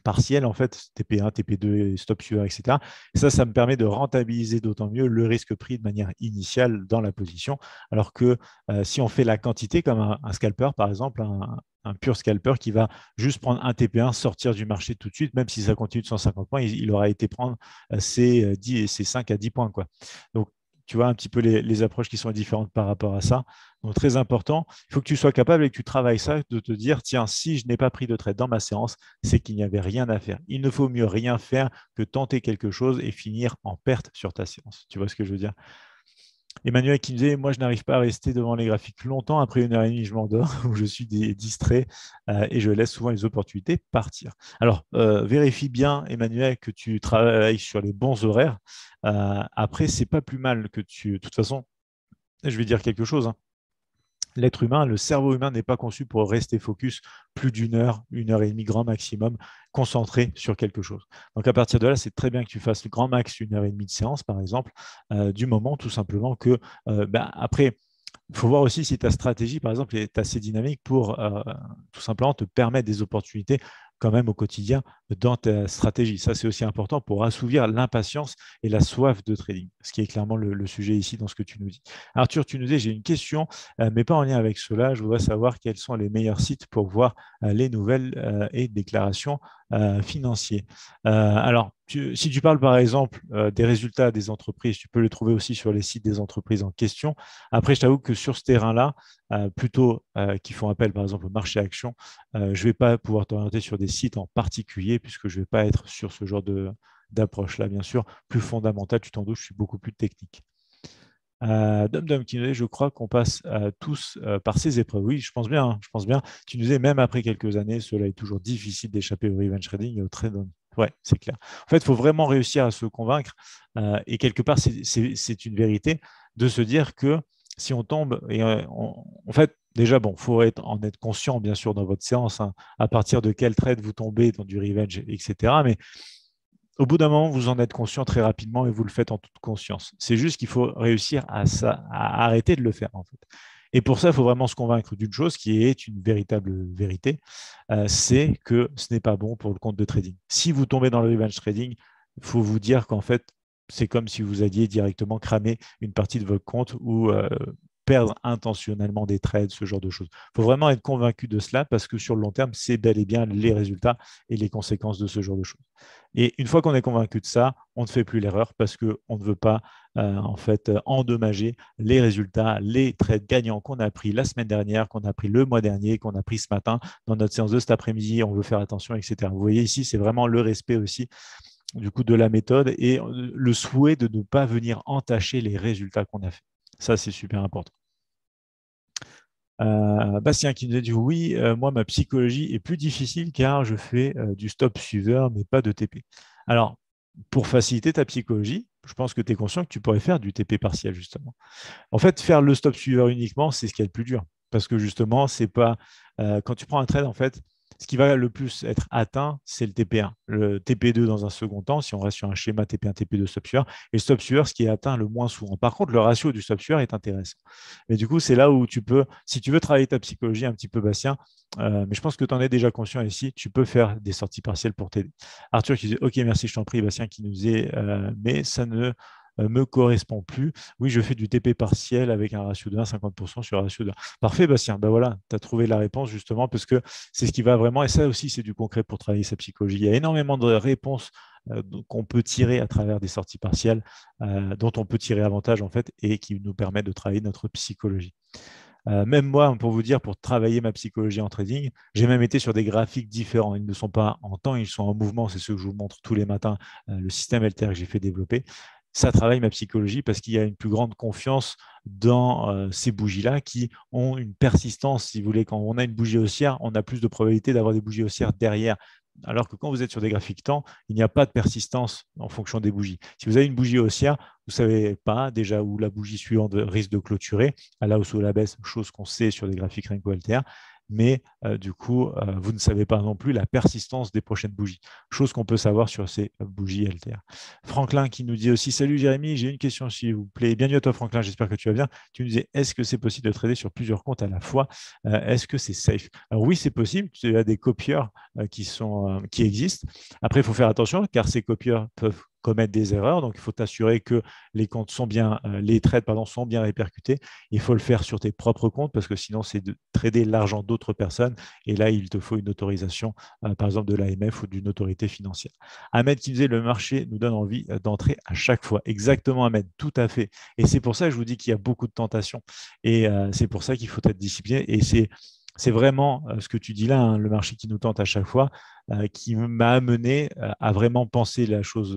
partiel, en fait, TP1, TP2, stop suiveur, etc. Et ça me permet de rentabiliser d'autant mieux le risque pris de manière initiale dans la position. Alors que si on fait la quantité, comme un scalper, par exemple, un pur scalper qui va juste prendre un TP1, sortir du marché tout de suite, même si ça continue de 150 points, il aura été prendre ses 5 à 10 points, quoi. Donc, tu vois un petit peu les approches qui sont différentes par rapport à ça. Donc, très important. Il faut que tu sois capable et que tu travailles ça, de te dire, tiens, si je n'ai pas pris de trade dans ma séance, c'est qu'il n'y avait rien à faire. Il ne faut mieux rien faire que tenter quelque chose et finir en perte sur ta séance. Tu vois ce que je veux dire? Emmanuel qui me disait, moi, je n'arrive pas à rester devant les graphiques longtemps. Après 1 heure et demie, je m'endors ou je suis distrait et je laisse souvent les opportunités partir. Alors, vérifie bien, Emmanuel, que tu travailles sur les bons horaires. Après, c'est pas plus mal que tu… De toute façon, je vais dire quelque chose, hein. L'être humain, le cerveau humain n'est pas conçu pour rester focus plus d'une heure et demie grand maximum, concentré sur quelque chose. Donc à partir de là, c'est très bien que tu fasses le grand max 1 heure et demie de séance, par exemple, du moment tout simplement que, après, il faut voir aussi si ta stratégie, par exemple, est assez dynamique pour tout simplement te permettre des opportunités quand même au quotidien dans ta stratégie. Ça, c'est aussi important pour assouvir l'impatience et la soif de trading, ce qui est clairement le sujet ici dans ce que tu nous dis. Arthur, tu nous dis, j'ai une question, mais pas en lien avec cela. Je voudrais savoir quels sont les meilleurs sites pour voir les nouvelles et déclarations financières. Alors, si tu parles par exemple des résultats des entreprises, tu peux les trouver aussi sur les sites des entreprises en question. Après, je t'avoue que sur ce terrain-là, plutôt qui font appel par exemple au marché action, je ne vais pas pouvoir t'orienter sur des sites en particulier puisque je ne vais pas être sur ce genre d'approche-là, bien sûr. Plus fondamental, tu t'en doutes, je suis beaucoup plus technique. Dom qui nous dit, je crois qu'on passe tous par ces épreuves. Oui, je pense bien, hein, je pense bien. Tu nous disais, même après quelques années, cela est toujours difficile d'échapper au revenge trading et au trade. Ouais, c'est clair. En fait, il faut vraiment réussir à se convaincre et quelque part, c'est une vérité de se dire que si on tombe, et en fait, déjà, bon, il faut en être conscient, bien sûr, dans votre séance, hein, à partir de quel trade vous tombez dans du revenge, etc. Mais au bout d'un moment, vous en êtes conscient très rapidement et vous le faites en toute conscience. C'est juste qu'il faut réussir à arrêter de le faire, en fait. Et pour ça, il faut vraiment se convaincre d'une chose qui est une véritable vérité, c'est que ce n'est pas bon pour le compte de trading. Si vous tombez dans le revenge trading, il faut vous dire qu'en fait, c'est comme si vous alliez directement cramer une partie de votre compte ou perdre intentionnellement des trades, ce genre de choses. Il faut vraiment être convaincu de cela parce que sur le long terme, c'est bel et bien les résultats et les conséquences de ce genre de choses. Et une fois qu'on est convaincu de ça, on ne fait plus l'erreur parce qu'on ne veut pas en fait endommager les résultats, les trades gagnants qu'on a pris la semaine dernière, qu'on a pris le mois dernier, qu'on a pris ce matin dans notre séance de cet après-midi. On veut faire attention, etc. Vous voyez ici, c'est vraiment le respect aussi du coup de la méthode et le souhait de ne pas venir entacher les résultats qu'on a fait. Ça, c'est super important. Bastien qui nous a dit oui, moi ma psychologie est plus difficile car je fais du stop suiveur mais pas de TP. Alors, pour faciliter ta psychologie, je pense que tu es conscient que tu pourrais faire du TP partiel justement. En fait, faire le stop suiveur uniquement, c'est ce qui est le plus dur parce que justement, c'est pas quand tu prends un trade en fait, ce qui va le plus être atteint, c'est le TP1. Le TP2 dans un second temps, si on reste sur un schéma TP1, TP2 stop suiveur, et le stop suiveur, ce qui est atteint le moins souvent. Par contre, le ratio du stop suiveur est intéressant. Mais du coup, c'est là où tu peux, si tu veux travailler ta psychologie un petit peu, Bastien, mais je pense que tu en es déjà conscient ici, tu peux faire des sorties partielles pour t'aider. Arthur qui dit, OK, merci, je t'en prie, Bastien qui nous dit, mais ça ne me correspond plus. Oui, je fais du TP partiel avec un ratio de 1, 50% sur un ratio de 1. Parfait, Bastien. Ben voilà, tu as trouvé la réponse justement parce que c'est ce qui va vraiment, et ça aussi, c'est du concret pour travailler sa psychologie. Il y a énormément de réponses qu'on peut tirer à travers des sorties partielles, dont on peut tirer avantage en fait et qui nous permettent de travailler notre psychologie. Même moi, pour vous dire, pour travailler ma psychologie en trading, j'ai même été sur des graphiques différents. Ils ne sont pas en temps, ils sont en mouvement. C'est ce que je vous montre tous les matins, le système LTR que j'ai fait développer. Ça travaille ma psychologie parce qu'il y a une plus grande confiance dans ces bougies-là qui ont une persistance. Si vous voulez, quand on a une bougie haussière, on a plus de probabilité d'avoir des bougies haussières derrière. Alors que quand vous êtes sur des graphiques temps, il n'y a pas de persistance en fonction des bougies. Si vous avez une bougie haussière, vous ne savez pas déjà où la bougie suivante risque de clôturer, à la hausse ou à la baisse, chose qu'on sait sur des graphiques Renko LTR. Mais du coup, vous ne savez pas non plus la persistance des prochaines bougies, chose qu'on peut savoir sur ces bougies LTR. Franklin qui nous dit aussi: salut Jérémy, j'ai une question s'il vous plaît. Bienvenue à toi Franklin, j'espère que tu vas bien. Tu nous disais: est-ce que c'est possible de trader sur plusieurs comptes à la fois? Est-ce que c'est safe? Alors oui, c'est possible. Tu as des copieurs qui existent. Après, il faut faire attention car ces copieurs peuvent commettre des erreurs. Donc, il faut t'assurer que les comptes sont bien, les trades sont bien répercutés. Il faut le faire sur tes propres comptes parce que sinon, c'est de trader l'argent d'autres personnes. Et là, il te faut une autorisation, par exemple, de l'AMF ou d'une autorité financière. Ahmed qui disait: le marché nous donne envie d'entrer à chaque fois. Exactement, Ahmed, tout à fait. Et c'est pour ça que je vous dis qu'il y a beaucoup de tentations. Et c'est pour ça qu'il faut être discipliné. Et c'est vraiment ce que tu dis là, hein, le marché qui nous tente à chaque fois, qui m'a amené à vraiment penser la chose,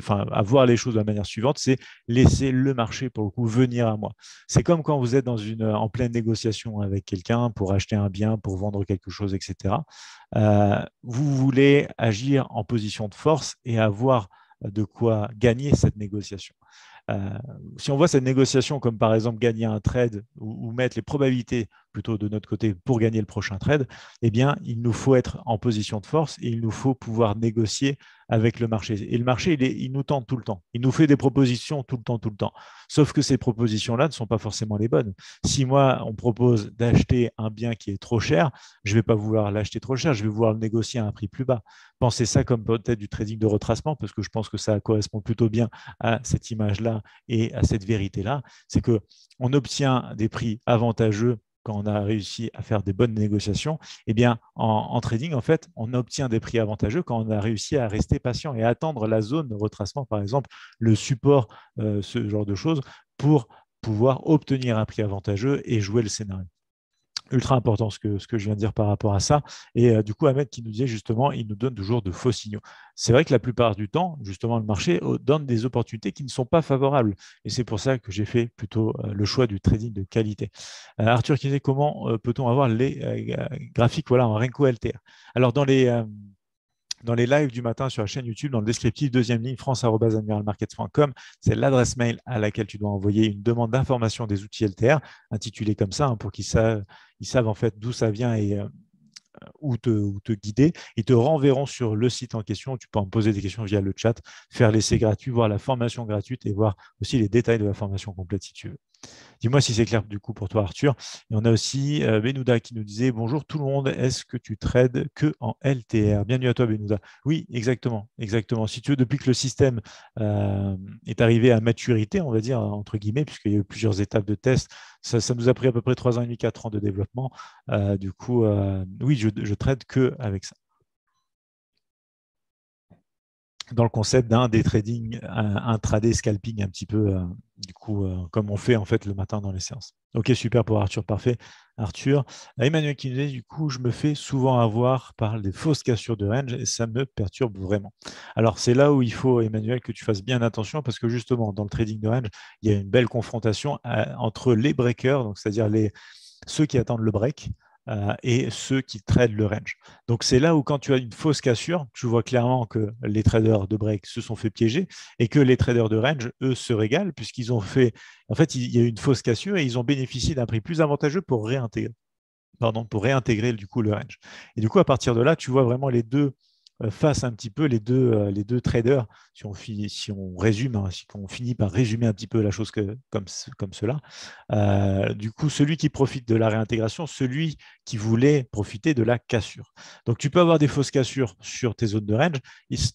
à voir les choses de la manière suivante, c'est laisser le marché pour le coup venir à moi. C'est comme quand vous êtes en pleine négociation avec quelqu'un pour acheter un bien, pour vendre quelque chose, etc. Vous voulez agir en position de force et avoir de quoi gagner cette négociation. Euh, si on voit cette négociation comme par exemple gagner un trade ou mettre les probabilités plutôt de notre côté pour gagner le prochain trade, eh bien, il nous faut être en position de force et il nous faut pouvoir négocier avec le marché. Et le marché, il nous tente tout le temps. Il nous fait des propositions tout le temps, tout le temps. Sauf que ces propositions-là ne sont pas forcément les bonnes. Si moi, on propose d'acheter un bien qui est trop cher, je ne vais pas vouloir l'acheter trop cher, je vais vouloir le négocier à un prix plus bas. Pensez ça comme peut-être du trading de retracement, parce que je pense que ça correspond plutôt bien à cette image-là et à cette vérité-là. C'est qu'on obtient des prix avantageux quand on a réussi à faire des bonnes négociations. Eh bien, en trading, en fait, on obtient des prix avantageux quand on a réussi à rester patient et à attendre la zone de retracement, par exemple, le support, ce genre de choses, pour pouvoir obtenir un prix avantageux et jouer le scénario. Ultra important ce que je viens de dire par rapport à ça. Et du coup, Ahmed qui nous disait justement, il nous donne toujours de faux signaux. C'est vrai que la plupart du temps, justement, le marché donne des opportunités qui ne sont pas favorables. Et c'est pour ça que j'ai fait plutôt le choix du trading de qualité. Arthur qui disait: comment peut-on avoir les graphiques en Renko LTR? Alors, dans les lives du matin sur la chaîne YouTube, dans le descriptif, deuxième ligne, france@admiralmarkets.com, c'est l'adresse mail à laquelle tu dois envoyer une demande d'information des outils LTR, intitulée comme ça, hein, pour qu'ils savent en fait d'où ça vient et où te guider. Ils te renverront sur le site en question. Tu peux en poser des questions via le chat, faire l'essai gratuit, voir la formation gratuite et voir aussi les détails de la formation complète si tu veux. Dis-moi si c'est clair du coup pour toi, Arthur. Et on a aussi Benouda qui nous disait: bonjour tout le monde, est-ce que tu trades que en LTR? Bienvenue à toi, Benouda. Oui, exactement, exactement. Si tu veux, depuis que le système est arrivé à maturité, on va dire, entre guillemets, puisqu'il y a eu plusieurs étapes de test, ça nous a pris à peu près 3 ans et demi, 4 ans de développement. Du coup, oui, je trade que avec ça, dans le concept d'un day trading, intraday scalping un petit peu, du coup, comme on fait en fait le matin dans les séances. Ok, super pour Arthur, parfait. Arthur, Emmanuel qui nous dit: du coup, je me fais souvent avoir par des fausses cassures de range et ça me perturbe vraiment. Alors, c'est là où il faut, Emmanuel, que tu fasses bien attention parce que justement, dans le trading de range, il y a une belle confrontation entre les breakers, donc c'est-à-dire ceux qui attendent le break, et ceux qui tradent le range. Donc, c'est là où quand tu as une fausse cassure, tu vois clairement que les traders de break se sont fait piéger et que les traders de range, eux, se régalent puisqu'ils ont fait… En fait, il y a eu une fausse cassure et ils ont bénéficié d'un prix plus avantageux pour réintégrer du coup le range. Et du coup, à partir de là, tu vois vraiment les deux fasse un petit peu les deux traders, si on résume, hein, si on finit par résumer un petit peu la chose comme cela. Du coup, celui qui profite de la réintégration, celui qui voulait profiter de la cassure. Donc, tu peux avoir des fausses cassures sur tes zones de range.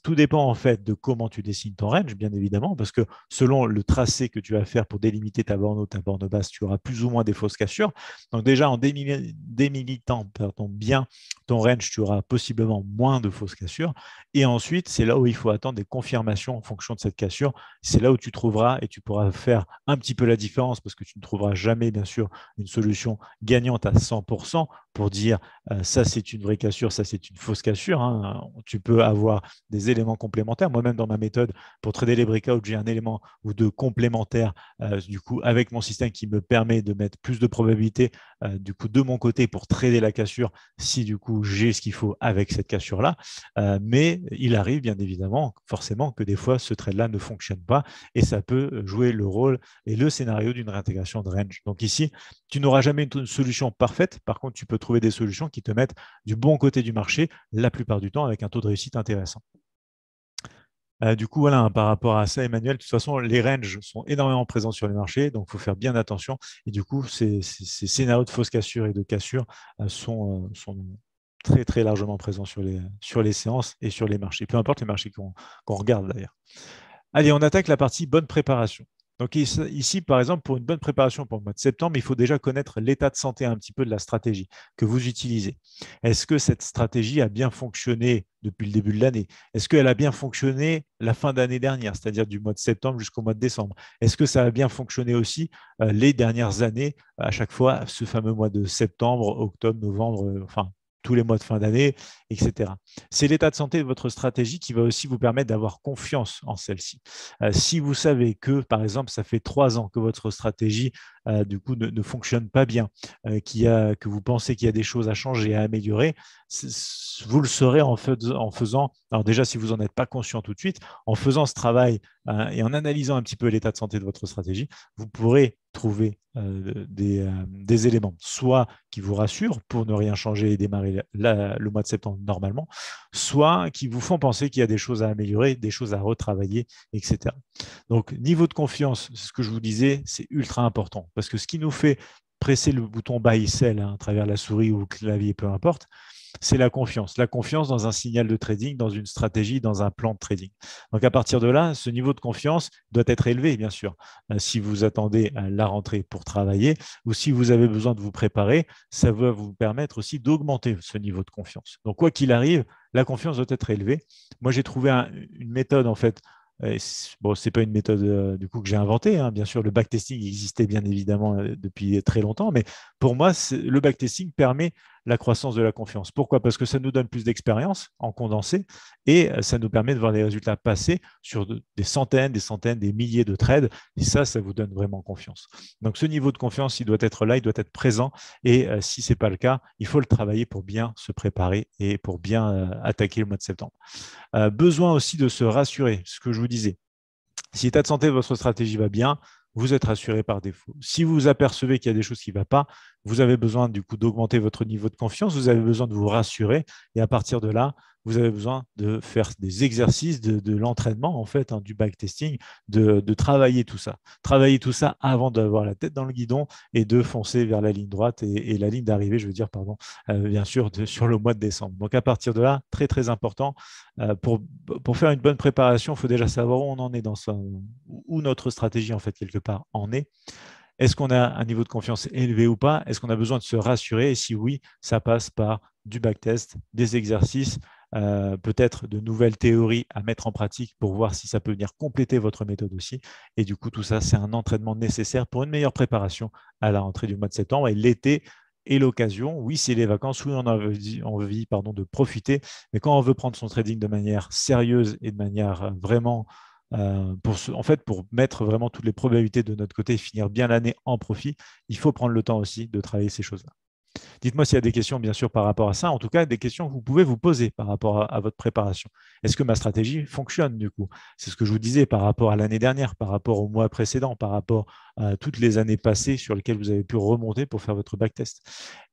Tout dépend en fait de comment tu dessines ton range, bien évidemment, parce que selon le tracé que tu vas faire pour délimiter ta borne haute, ta borne basse, tu auras plus ou moins des fausses cassures. Donc déjà, en démilitant bien ton range, tu auras possiblement moins de fausses cassures. Et ensuite, c'est là où il faut attendre des confirmations en fonction de cette cassure. C'est là où tu trouveras et tu pourras faire un petit peu la différence parce que tu ne trouveras jamais, bien sûr, une solution gagnante à 100% pour dire ça, c'est une vraie cassure, ça, c'est une fausse cassure. Hein. Tu peux avoir des éléments complémentaires. Moi-même, dans ma méthode, pour trader les breakouts, j'ai un élément ou deux complémentaires du coup, avec mon système qui me permet de mettre plus de probabilité du coup, de mon côté pour trader la cassure si du coup j'ai ce qu'il faut avec cette cassure-là. Mais il arrive bien évidemment, forcément, que des fois ce trade-là ne fonctionne pas et ça peut jouer le rôle et le scénario d'une réintégration de range. Donc ici, tu n'auras jamais une solution parfaite. Par contre, tu peux trouver des solutions qui te mettent du bon côté du marché la plupart du temps avec un taux de réussite intéressant. Du coup, voilà, hein, par rapport à ça, Emmanuel, de toute façon, les ranges sont énormément présents sur les marchés, donc il faut faire bien attention. Et du coup, ces scénarios de fausses cassures et de cassures sont très, très largement présents sur les séances et sur les marchés, peu importe les marchés qu'on regarde d'ailleurs. Allez, on attaque la partie bonne préparation. Donc ici, par exemple, pour une bonne préparation pour le mois de septembre, il faut déjà connaître l'état de santé un petit peu de la stratégie que vous utilisez. Est-ce que cette stratégie a bien fonctionné depuis le début de l'année? Est-ce qu'elle a bien fonctionné la fin d'année dernière, c'est-à-dire du mois de septembre jusqu'au mois de décembre? Est-ce que ça a bien fonctionné aussi les dernières années, à chaque fois, ce fameux mois de septembre, octobre, novembre, enfin, tous les mois de fin d'année, etc. C'est l'état de santé de votre stratégie qui va aussi vous permettre d'avoir confiance en celle-ci. Si vous savez que, par exemple, ça fait 3 ans que votre stratégie, du coup, ne fonctionne pas bien, que vous pensez qu'il y a des choses à changer, à améliorer, vous le saurez en faisant, alors déjà, si vous n'en êtes pas conscient tout de suite, en faisant ce travail et en analysant un petit peu l'état de santé de votre stratégie, vous pourrez trouver des éléments, soit qui vous rassurent pour ne rien changer et démarrer le mois de septembre normalement, soit qui vous font penser qu'il y a des choses à améliorer, des choses à retravailler, etc. Donc, niveau de confiance, ce que je vous disais, c'est ultra important parce que ce qui nous fait presser le bouton buy sell à travers la souris ou le clavier, peu importe, c'est la confiance. La confiance dans un signal de trading, dans une stratégie, dans un plan de trading. Donc à partir de là, ce niveau de confiance doit être élevé, bien sûr. Si vous attendez la rentrée pour travailler ou si vous avez besoin de vous préparer, ça va vous permettre aussi d'augmenter ce niveau de confiance. Donc quoi qu'il arrive, la confiance doit être élevée. Moi, j'ai trouvé une méthode en fait. Bon, ce n'est pas une méthode du coup que j'ai inventée. Hein. Bien sûr, le backtesting existait bien évidemment depuis très longtemps, mais pour moi, le backtesting permet la croissance de la confiance. Pourquoi? Parce que ça nous donne plus d'expérience en condensé et ça nous permet de voir des résultats passer sur des centaines, des milliers de trades. Et ça vous donne vraiment confiance. Donc, ce niveau de confiance, il doit être là, il doit être présent. Et si ce n'est pas le cas, il faut le travailler pour bien se préparer et pour bien attaquer le mois de septembre. Besoin aussi de se rassurer, ce que je vous disais. Si l'état de santé de votre stratégie va bien, vous êtes rassuré par défaut. Si vous apercevez qu'il y a des choses qui ne vont pas, vous avez besoin du coup d'augmenter votre niveau de confiance, vous avez besoin de vous rassurer et à partir de là, vous avez besoin de faire des exercices, de l'entraînement en fait, hein, du backtesting, de travailler tout ça. Travailler tout ça avant d'avoir la tête dans le guidon et de foncer vers la ligne droite et la ligne d'arrivée, je veux dire, pardon, bien sûr, sur le mois de décembre. Donc à partir de là, très très important, pour faire une bonne préparation, il faut déjà savoir où on en est où notre stratégie en fait quelque part en est. Est-ce qu'on a un niveau de confiance élevé ou pas? Est-ce qu'on a besoin de se rassurer? Et si oui, ça passe par du backtest, des exercices, peut-être de nouvelles théories à mettre en pratique pour voir si ça peut venir compléter votre méthode aussi. Et du coup, tout ça, c'est un entraînement nécessaire pour une meilleure préparation à la rentrée du mois de septembre. Et l'été est l'occasion, oui, c'est les vacances, oui, on a envie de profiter. Mais quand on veut prendre son trading de manière sérieuse et de manière vraiment pour mettre vraiment toutes les probabilités de notre côté et finir bien l'année en profit, il faut prendre le temps aussi de travailler ces choses-là. Dites-moi s'il y a des questions, bien sûr, par rapport à ça. En tout cas, des questions que vous pouvez vous poser par rapport à votre préparation. Est-ce que ma stratégie fonctionne, du coup? C'est ce que je vous disais par rapport à l'année dernière, par rapport au mois précédent, par rapport à toutes les années passées sur lesquelles vous avez pu remonter pour faire votre backtest.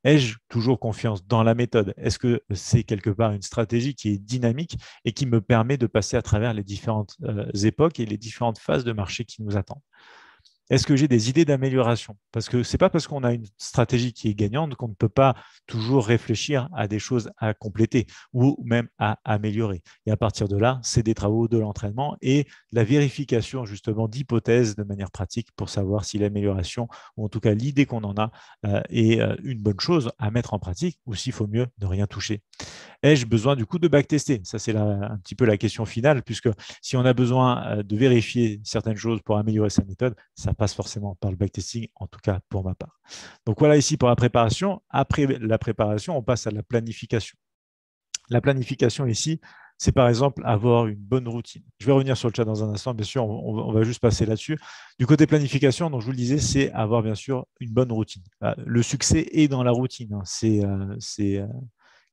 Ai-je toujours confiance dans la méthode? Est-ce que c'est quelque part une stratégie qui est dynamique et qui me permet de passer à travers les différentes époques et les différentes phases de marché qui nous attendent? Est-ce que j'ai des idées d'amélioration? Parce que ce n'est pas parce qu'on a une stratégie qui est gagnante qu'on ne peut pas toujours réfléchir à des choses à compléter ou même à améliorer. Et à partir de là, c'est des travaux de l'entraînement et la vérification justement d'hypothèses de manière pratique pour savoir si l'amélioration, ou en tout cas l'idée qu'on en a, est une bonne chose à mettre en pratique ou s'il faut mieux ne rien toucher. Ai-je besoin du coup de backtester? Ça, c'est un petit peu la question finale, puisque si on a besoin de vérifier certaines choses pour améliorer sa méthode, ça passe forcément par le backtesting, en tout cas pour ma part. Donc voilà ici pour la préparation. Après la préparation, on passe à la planification. La planification ici, c'est par exemple avoir une bonne routine. Je vais revenir sur le chat dans un instant, bien sûr, on va juste passer là-dessus. Du côté planification, donc je vous le disais, c'est avoir bien sûr une bonne routine. Le succès est dans la routine. Hein. C'est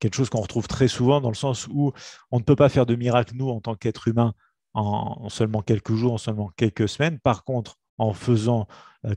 quelque chose qu'on retrouve très souvent dans le sens où on ne peut pas faire de miracle, nous, en tant qu'être humain, en seulement quelques jours, en seulement quelques semaines. Par contre, en faisant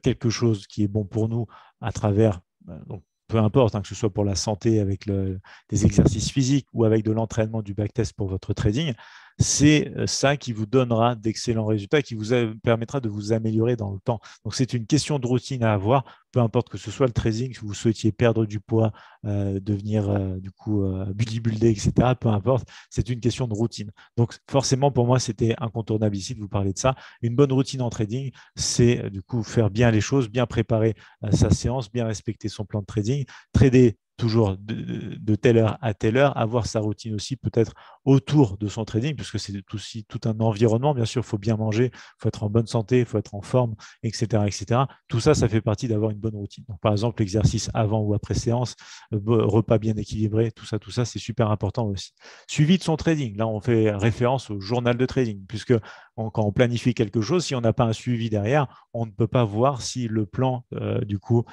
quelque chose qui est bon pour nous à travers, donc, peu importe, hein, que ce soit pour la santé avec des exercices physiques ou avec de l'entraînement du backtest pour votre trading, c'est ça qui vous donnera d'excellents résultats, qui vous permettra de vous améliorer dans le temps. Donc, c'est une question de routine à avoir, peu importe que ce soit le trading, si vous souhaitiez perdre du poids, devenir du coup bodybuilder, etc., peu importe, c'est une question de routine. Donc, forcément, pour moi, c'était incontournable ici de vous parler de ça. Une bonne routine en trading, c'est du coup faire bien les choses, bien préparer sa séance, bien respecter son plan de trading, trader toujours de telle heure à telle heure, avoir sa routine aussi peut-être autour de son trading, puisque c'est aussi tout un environnement. Bien sûr, il faut bien manger, il faut être en bonne santé, il faut être en forme, etc., etc. Tout ça, ça fait partie d'avoir une bonne routine. Donc, par exemple, l'exercice avant ou après séance, repas bien équilibré, tout ça, c'est super important aussi. Suivi de son trading. Là, on fait référence au journal de trading, puisque quand on planifie quelque chose, si on n'a pas un suivi derrière, on ne peut pas voir si le plan, du coup,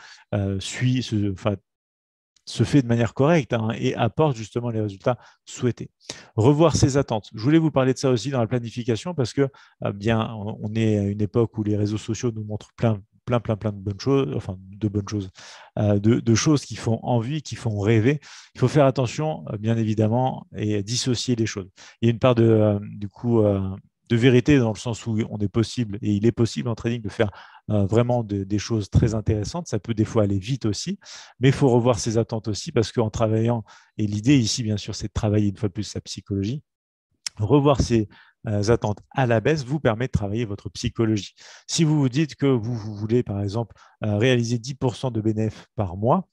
se fait de manière correcte, hein, et apporte justement les résultats souhaités. Revoir ses attentes. Je voulais vous parler de ça aussi dans la planification parce que bien, on est à une époque où les réseaux sociaux nous montrent plein de bonnes choses, enfin de bonnes choses, de choses qui font envie, qui font rêver. Il faut faire attention, bien évidemment, et dissocier les choses. Il y a une part du coup de vérité dans le sens où on est possible, et il est possible en trading de faire vraiment des choses très intéressantes. Ça peut des fois aller vite aussi, mais il faut revoir ses attentes aussi parce qu'en travaillant, et l'idée ici, bien sûr, c'est de travailler une fois de plus sa psychologie, revoir ses attentes à la baisse vous permet de travailler votre psychologie. Si vous vous dites que vous voulez, par exemple, réaliser 10% de bénéfices par mois,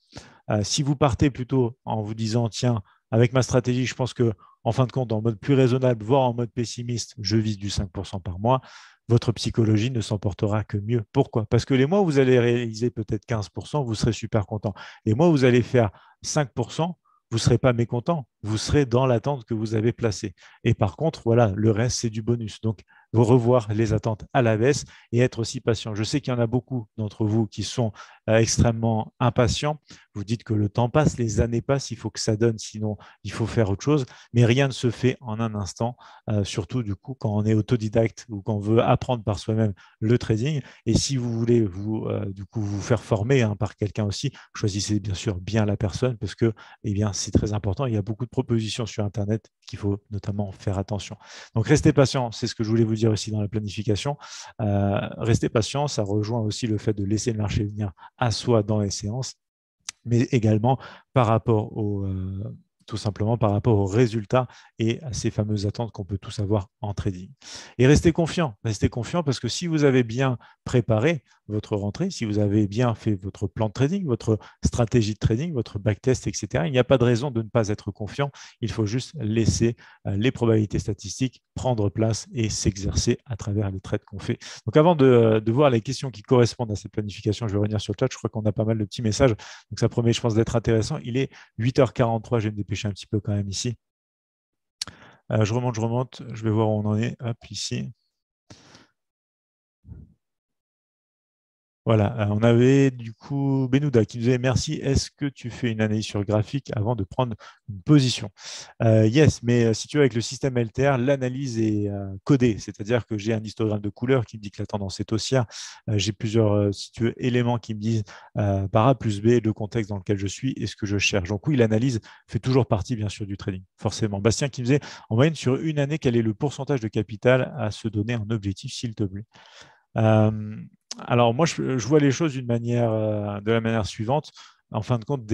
si vous partez plutôt en vous disant, tiens, avec ma stratégie, je pense que en fin de compte, en mode plus raisonnable, voire en mode pessimiste, je vise du 5% par mois, votre psychologie ne s'emportera que mieux. Pourquoi? Parce que les mois où vous allez réaliser peut-être 15%, vous serez super content. Les mois où vous allez faire 5%, vous ne serez pas mécontent, vous serez dans l'attente que vous avez placée. Et par contre, voilà, le reste, c'est du bonus. Donc, vous revoir les attentes à la baisse et être aussi patient. Je sais qu'il y en a beaucoup d'entre vous qui sont extrêmement impatients. Vous dites que le temps passe, les années passent, il faut que ça donne, sinon il faut faire autre chose. Mais rien ne se fait en un instant, surtout du coup quand on est autodidacte ou quand on veut apprendre par soi-même le trading. Et si vous voulez du coup vous faire former, hein, par quelqu'un aussi, choisissez bien sûr bien la personne parce que eh bien, c'est très important. Il y a beaucoup de propositions sur Internet qu'il faut notamment faire attention. Donc restez patient, c'est ce que je voulais vous dire aussi dans la planification. Restez patient, ça rejoint aussi le fait de laisser le marché venir à soi dans les séances, mais également par rapport tout simplement par rapport aux résultats et à ces fameuses attentes qu'on peut tous avoir en trading. Et restez confiant parce que si vous avez bien préparé votre rentrée, si vous avez bien fait votre plan de trading, votre stratégie de trading, votre backtest, etc., il n'y a pas de raison de ne pas être confiant. Il faut juste laisser les probabilités statistiques prendre place et s'exercer à travers les trades qu'on fait. Donc avant de voir les questions qui correspondent à cette planification, je vais revenir sur le chat. Je crois qu'on a pas mal de petits messages. Donc ça promet, je pense, d'être intéressant. Il est 8h43, je vais me dépêcher un petit peu quand même ici. Je remonte, je vais voir où on en est. Hop, ici. Voilà, on avait du coup Benouda qui nous disait merci, est-ce que tu fais une analyse sur graphique avant de prendre une position? Yes, mais si tu veux, avec le système LTR, l'analyse est codée, c'est-à-dire que j'ai un histogramme de couleurs qui me dit que la tendance est haussière. J'ai plusieurs, si tu veux, éléments qui me disent par A plus B, le contexte dans lequel je suis et ce que je cherche. Donc oui, l'analyse fait toujours partie, bien sûr, du trading, forcément. Bastien qui me disait, en moyenne, sur une année, quel est le pourcentage de capital à se donner un objectif, s'il te plaît? Euh, alors, moi, je vois les choses de la manière suivante. En fin de compte,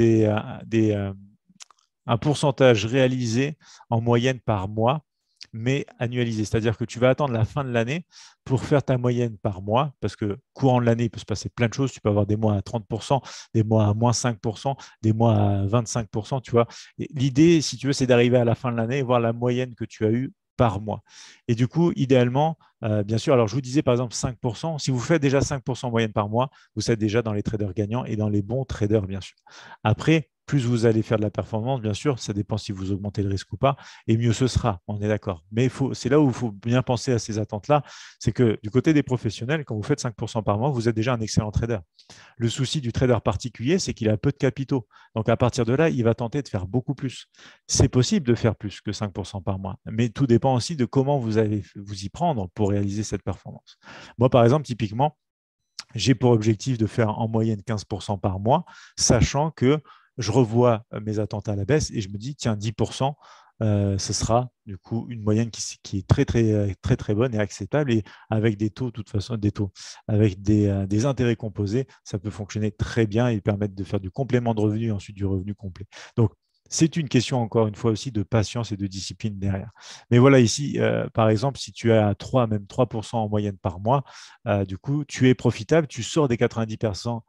un pourcentage réalisé en moyenne par mois, mais annualisé. C'est-à-dire que tu vas attendre la fin de l'année pour faire ta moyenne par mois, parce que courant de l'année, il peut se passer plein de choses. Tu peux avoir des mois à 30%, des mois à moins 5%, des mois à 25%, tu vois. L'idée, si tu veux, c'est d'arriver à la fin de l'année et voir la moyenne que tu as eue par mois. Et du coup, idéalement, bien sûr, alors je vous disais par exemple 5%, si vous faites déjà 5% en moyenne par mois, vous êtes déjà dans les traders gagnants et dans les bons traders, bien sûr. Après, plus vous allez faire de la performance, bien sûr, ça dépend si vous augmentez le risque ou pas, et mieux ce sera, on est d'accord. Mais c'est là où il faut bien penser à ces attentes-là, c'est que du côté des professionnels, quand vous faites 5% par mois, vous êtes déjà un excellent trader. Le souci du trader particulier, c'est qu'il a peu de capitaux. Donc à partir de là, il va tenter de faire beaucoup plus. C'est possible de faire plus que 5% par mois, mais tout dépend aussi de comment vous allez vous y prendre pour réaliser cette performance. Moi, par exemple, typiquement, j'ai pour objectif de faire en moyenne 15% par mois, sachant que je revois mes attentes à la baisse et je me dis, tiens, 10%, ce sera du coup une moyenne qui est très bonne et acceptable. Et avec des taux, de toute façon, avec des intérêts composés, ça peut fonctionner très bien et permettre de faire du complément de revenu et ensuite du revenu complet. Donc, c'est une question, encore une fois aussi, de patience et de discipline derrière. Mais voilà, ici, par exemple, si tu as 3, même 3% en moyenne par mois, du coup, tu es profitable, tu sors des 90%,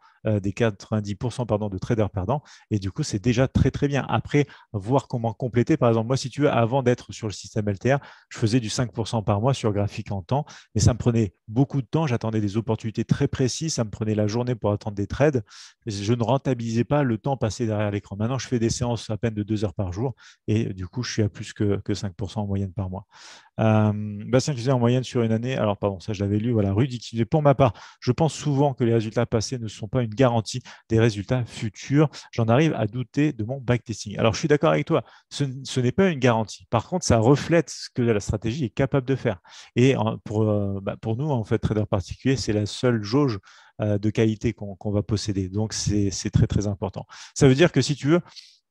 des 90% pardon, de traders perdants, et du coup, c'est déjà très bien. Après, voir comment compléter, par exemple, moi, si tu veux, avant d'être sur le système LTR, je faisais du 5% par mois sur graphique en temps, mais ça me prenait beaucoup de temps, j'attendais des opportunités très précises, ça me prenait la journée pour attendre des trades, je ne rentabilisais pas le temps passé derrière l'écran. Maintenant, je fais des séances à peine de 2 heures par jour, et du coup, je suis à plus que 5% en moyenne par mois. Bastien qui disait en moyenne sur une année, alors pardon, ça je l'avais lu, voilà, Rudy qui disait pour ma part, je pense souvent que les résultats passés ne sont pas une garantie des résultats futurs. J'en arrive à douter de mon backtesting. Alors je suis d'accord avec toi, ce n'est pas une garantie. Par contre, ça reflète ce que la stratégie est capable de faire. Et pour nous, en fait, trader particulier, c'est la seule jauge de qualité qu'on va posséder. Donc c'est très important. Ça veut dire que si tu veux,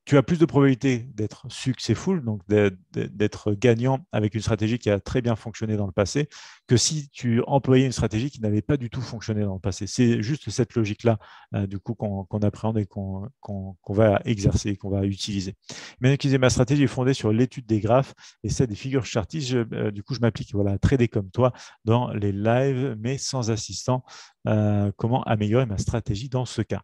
tu as plus de probabilité d'être successful, donc d'être gagnant avec une stratégie qui a très bien fonctionné dans le passé, que si tu employais une stratégie qui n'avait pas du tout fonctionné dans le passé. C'est juste cette logique-là, du coup, qu'on appréhende et qu'on va exercer, qu'on va utiliser. Mais ma stratégie est fondée sur l'étude des graphes et celle des figures chartistes. Du coup, je m'applique voilà, à trader comme toi dans les lives, mais sans assistant. Comment améliorer ma stratégie dans ce cas?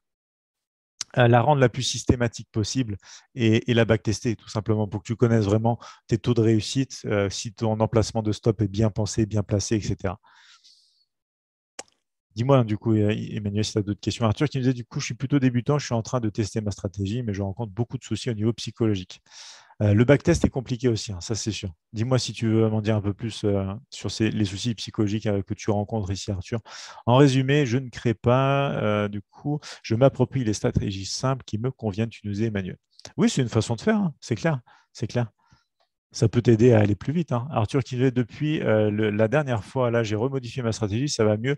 La rendre la plus systématique possible et la backtester, tout simplement, pour que tu connaisses vraiment tes taux de réussite, si ton emplacement de stop est bien pensé, bien placé, etc. Dis-moi, du coup, Emmanuel, si tu as d'autres questions. Arthur qui me disait, du coup, je suis plutôt débutant, je suis en train de tester ma stratégie, mais je rencontre beaucoup de soucis au niveau psychologique. Le backtest est compliqué aussi, hein, ça c'est sûr. Dis-moi si tu veux m'en dire un peu plus sur les soucis psychologiques que tu rencontres ici, Arthur. En résumé, je ne crée pas, du coup, je m'approprie les stratégies simples qui me conviennent, tu nous dis, Emmanuel. Oui, c'est une façon de faire, hein, c'est clair, c'est clair. Ça peut t'aider à aller plus vite, hein. Arthur qui disait depuis la dernière fois, là, j'ai remodifié ma stratégie, ça va mieux.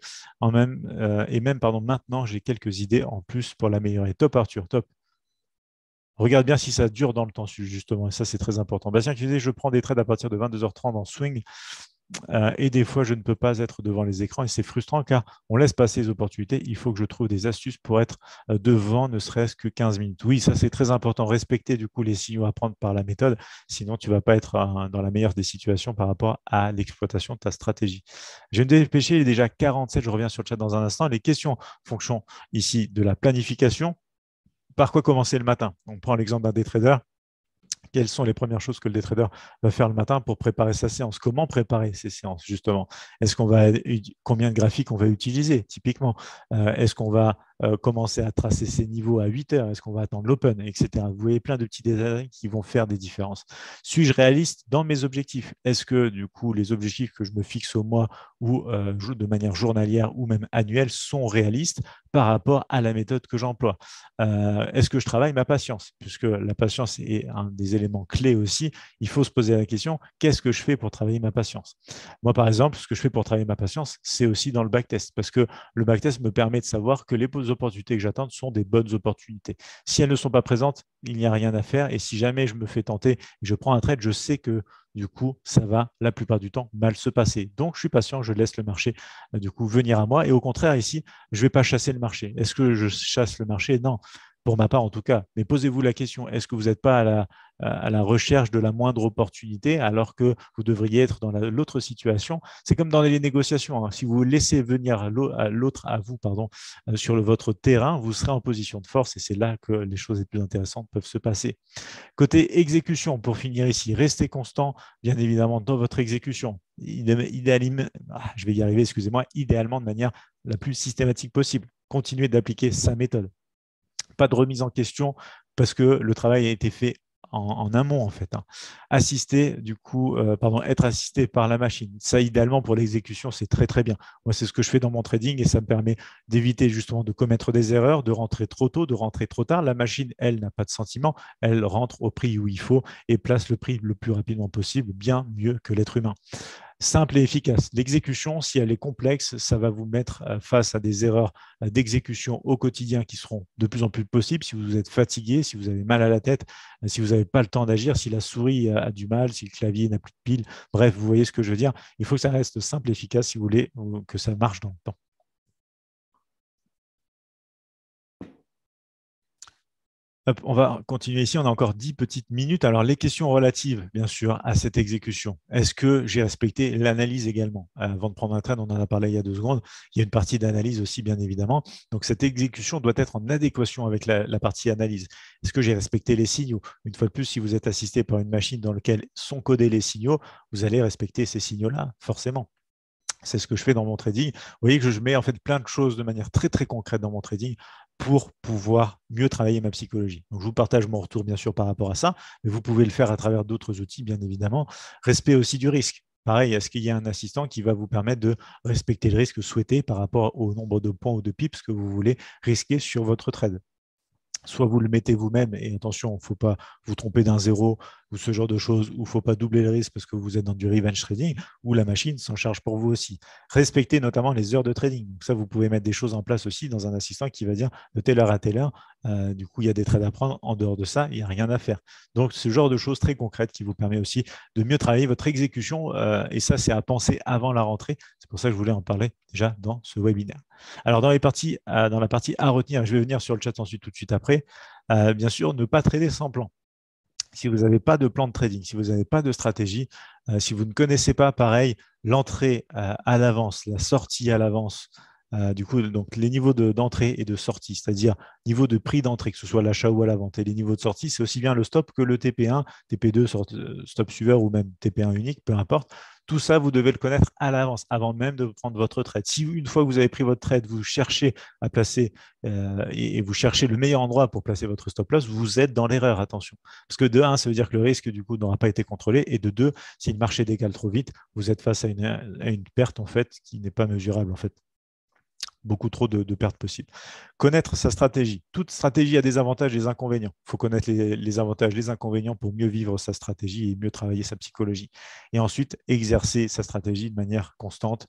Et même, pardon, maintenant, j'ai quelques idées en plus pour l'améliorer. Top, Arthur, top. Regarde bien si ça dure dans le temps, justement, et ça, c'est très important. Bastien qui disait, je prends des trades à partir de 22h30 en swing, et des fois, je ne peux pas être devant les écrans, et c'est frustrant car on laisse passer les opportunités. Il faut que je trouve des astuces pour être devant, ne serait-ce que 15 minutes. Oui, ça, c'est très important. Respecter, du coup, les signaux à prendre par la méthode, sinon, tu ne vas pas être dans la meilleure des situations par rapport à l'exploitation de ta stratégie. Je vais me dépêcher, il est déjà 47, je reviens sur le chat dans un instant. Les questions fonction ici de la planification. Par quoi commencer le matin? On prend l'exemple d'un day trader. Quelles sont les premières choses que le day trader va faire le matin pour préparer sa séance? Comment préparer ces séances, justement? Combien de graphiques on va utiliser, typiquement? Est-ce qu'on va commencer à tracer ces niveaux à 8 heures? Est-ce qu'on va attendre l'open, etc. Vous voyez plein de petits détails qui vont faire des différences. Suis-je réaliste dans mes objectifs? Est-ce que du coup, les objectifs que je me fixe au mois ou de manière journalière ou même annuelle sont réalistes par rapport à la méthode que j'emploie? Est-ce que je travaille ma patience? Puisque la patience est un des éléments clés aussi, il faut se poser la question, qu'est-ce que je fais pour travailler ma patience? Moi, par exemple, ce que je fais pour travailler ma patience, c'est aussi dans le backtest, parce que le backtest me permet de savoir que les opportunités que j'attends sont des bonnes opportunités. Si elles ne sont pas présentes, il n'y a rien à faire. Et si jamais je me fais tenter et je prends un trade, je sais que du coup, ça va la plupart du temps mal se passer. Donc, je suis patient, je laisse le marché du coup venir à moi. Et au contraire, ici, je ne vais pas chasser le marché. Est-ce que je chasse le marché? Non, pour ma part en tout cas. Mais posez-vous la question, est-ce que vous n'êtes pas à la recherche de la moindre opportunité alors que vous devriez être dans l'autre situation? C'est comme dans les négociations, hein. Si vous laissez venir l'autre à vous, pardon, sur votre terrain, vous serez en position de force et c'est là que les choses les plus intéressantes peuvent se passer. Côté exécution, pour finir ici, restez constant, bien évidemment, dans votre exécution. Je vais y arriver, excusez-moi, idéalement de manière la plus systématique possible. Continuez d'appliquer sa méthode. Pas de remise en question parce que le travail a été fait en amont en fait. Assister, du coup, être assisté par la machine. Ça, idéalement pour l'exécution, c'est très très bien. Moi, c'est ce que je fais dans mon trading et ça me permet d'éviter justement de commettre des erreurs, de rentrer trop tôt, de rentrer trop tard. La machine, elle, n'a pas de sentiment. Elle rentre au prix où il faut et place le prix le plus rapidement possible, bien mieux que l'être humain. Simple et efficace. L'exécution, si elle est complexe, ça va vous mettre face à des erreurs d'exécution au quotidien qui seront de plus en plus possibles. Si vous êtes fatigué, si vous avez mal à la tête, si vous n'avez pas le temps d'agir, si la souris a du mal, si le clavier n'a plus de pile, bref, vous voyez ce que je veux dire. Il faut que ça reste simple et efficace si vous voulez que ça marche dans le temps. Hop, on va continuer ici, on a encore 10 petites minutes. Alors, les questions relatives, bien sûr, à cette exécution. Est-ce que j'ai respecté l'analyse également? Avant de prendre un trade, on en a parlé il y a 2 secondes. Il y a une partie d'analyse aussi, bien évidemment. Donc, cette exécution doit être en adéquation avec la partie analyse. Est-ce que j'ai respecté les signaux? Une fois de plus, si vous êtes assisté par une machine dans laquelle sont codés les signaux, vous allez respecter ces signaux-là, forcément. C'est ce que je fais dans mon trading. Vous voyez que je mets en fait plein de choses de manière très très concrète dans mon trading pour pouvoir mieux travailler ma psychologie. Donc, je vous partage mon retour bien sûr par rapport à ça, mais vous pouvez le faire à travers d'autres outils, bien évidemment. Respect aussi du risque. Pareil, est-ce qu'il y a un assistant qui va vous permettre de respecter le risque souhaité par rapport au nombre de points ou de pips que vous voulez risquer sur votre trade? Soit vous le mettez vous-même, et attention, il ne faut pas vous tromper d'un zéro ou ce genre de choses, ou il ne faut pas doubler le risque parce que vous êtes dans du revenge trading, ou la machine s'en charge pour vous aussi. Respectez notamment les heures de trading. Donc ça, vous pouvez mettre des choses en place aussi dans un assistant qui va dire de telle heure à telle heure. Du coup, il y a des trades à prendre. En dehors de ça, il n'y a rien à faire. Donc, ce genre de choses très concrètes qui vous permet aussi de mieux travailler votre exécution. Et ça, c'est à penser avant la rentrée. C'est pour ça que je voulais en parler déjà dans ce webinaire. Alors, dans la partie à retenir, je vais venir sur le chat ensuite tout de suite après. Bien sûr, ne pas trader sans plan. Si vous n'avez pas de plan de trading, si vous n'avez pas de stratégie, si vous ne connaissez pas, pareil, l'entrée à l'avance, la sortie à l'avance, du coup, donc les niveaux d'entrée et de sortie, c'est-à-dire niveau de prix d'entrée, que ce soit l'achat ou à la vente, et les niveaux de sortie, c'est aussi bien le stop que le TP1, TP2, stop suiveur ou même TP1 unique, peu importe. Tout ça, vous devez le connaître à l'avance, avant même de prendre votre trade. Si une fois que vous avez pris votre trade, vous cherchez à placer et vous cherchez le meilleur endroit pour placer votre stop loss, vous êtes dans l'erreur, attention. Parce que de 1, ça veut dire que le risque du coup n'aura pas été contrôlé, et de 2, si le marché décale trop vite, vous êtes face à une perte en fait qui n'est pas mesurable en fait. Beaucoup trop de pertes possibles. Connaître sa stratégie. Toute stratégie a des avantages et des inconvénients. Il faut connaître les avantages, les inconvénients pour mieux vivre sa stratégie et mieux travailler sa psychologie. Et ensuite, exercer sa stratégie de manière constante,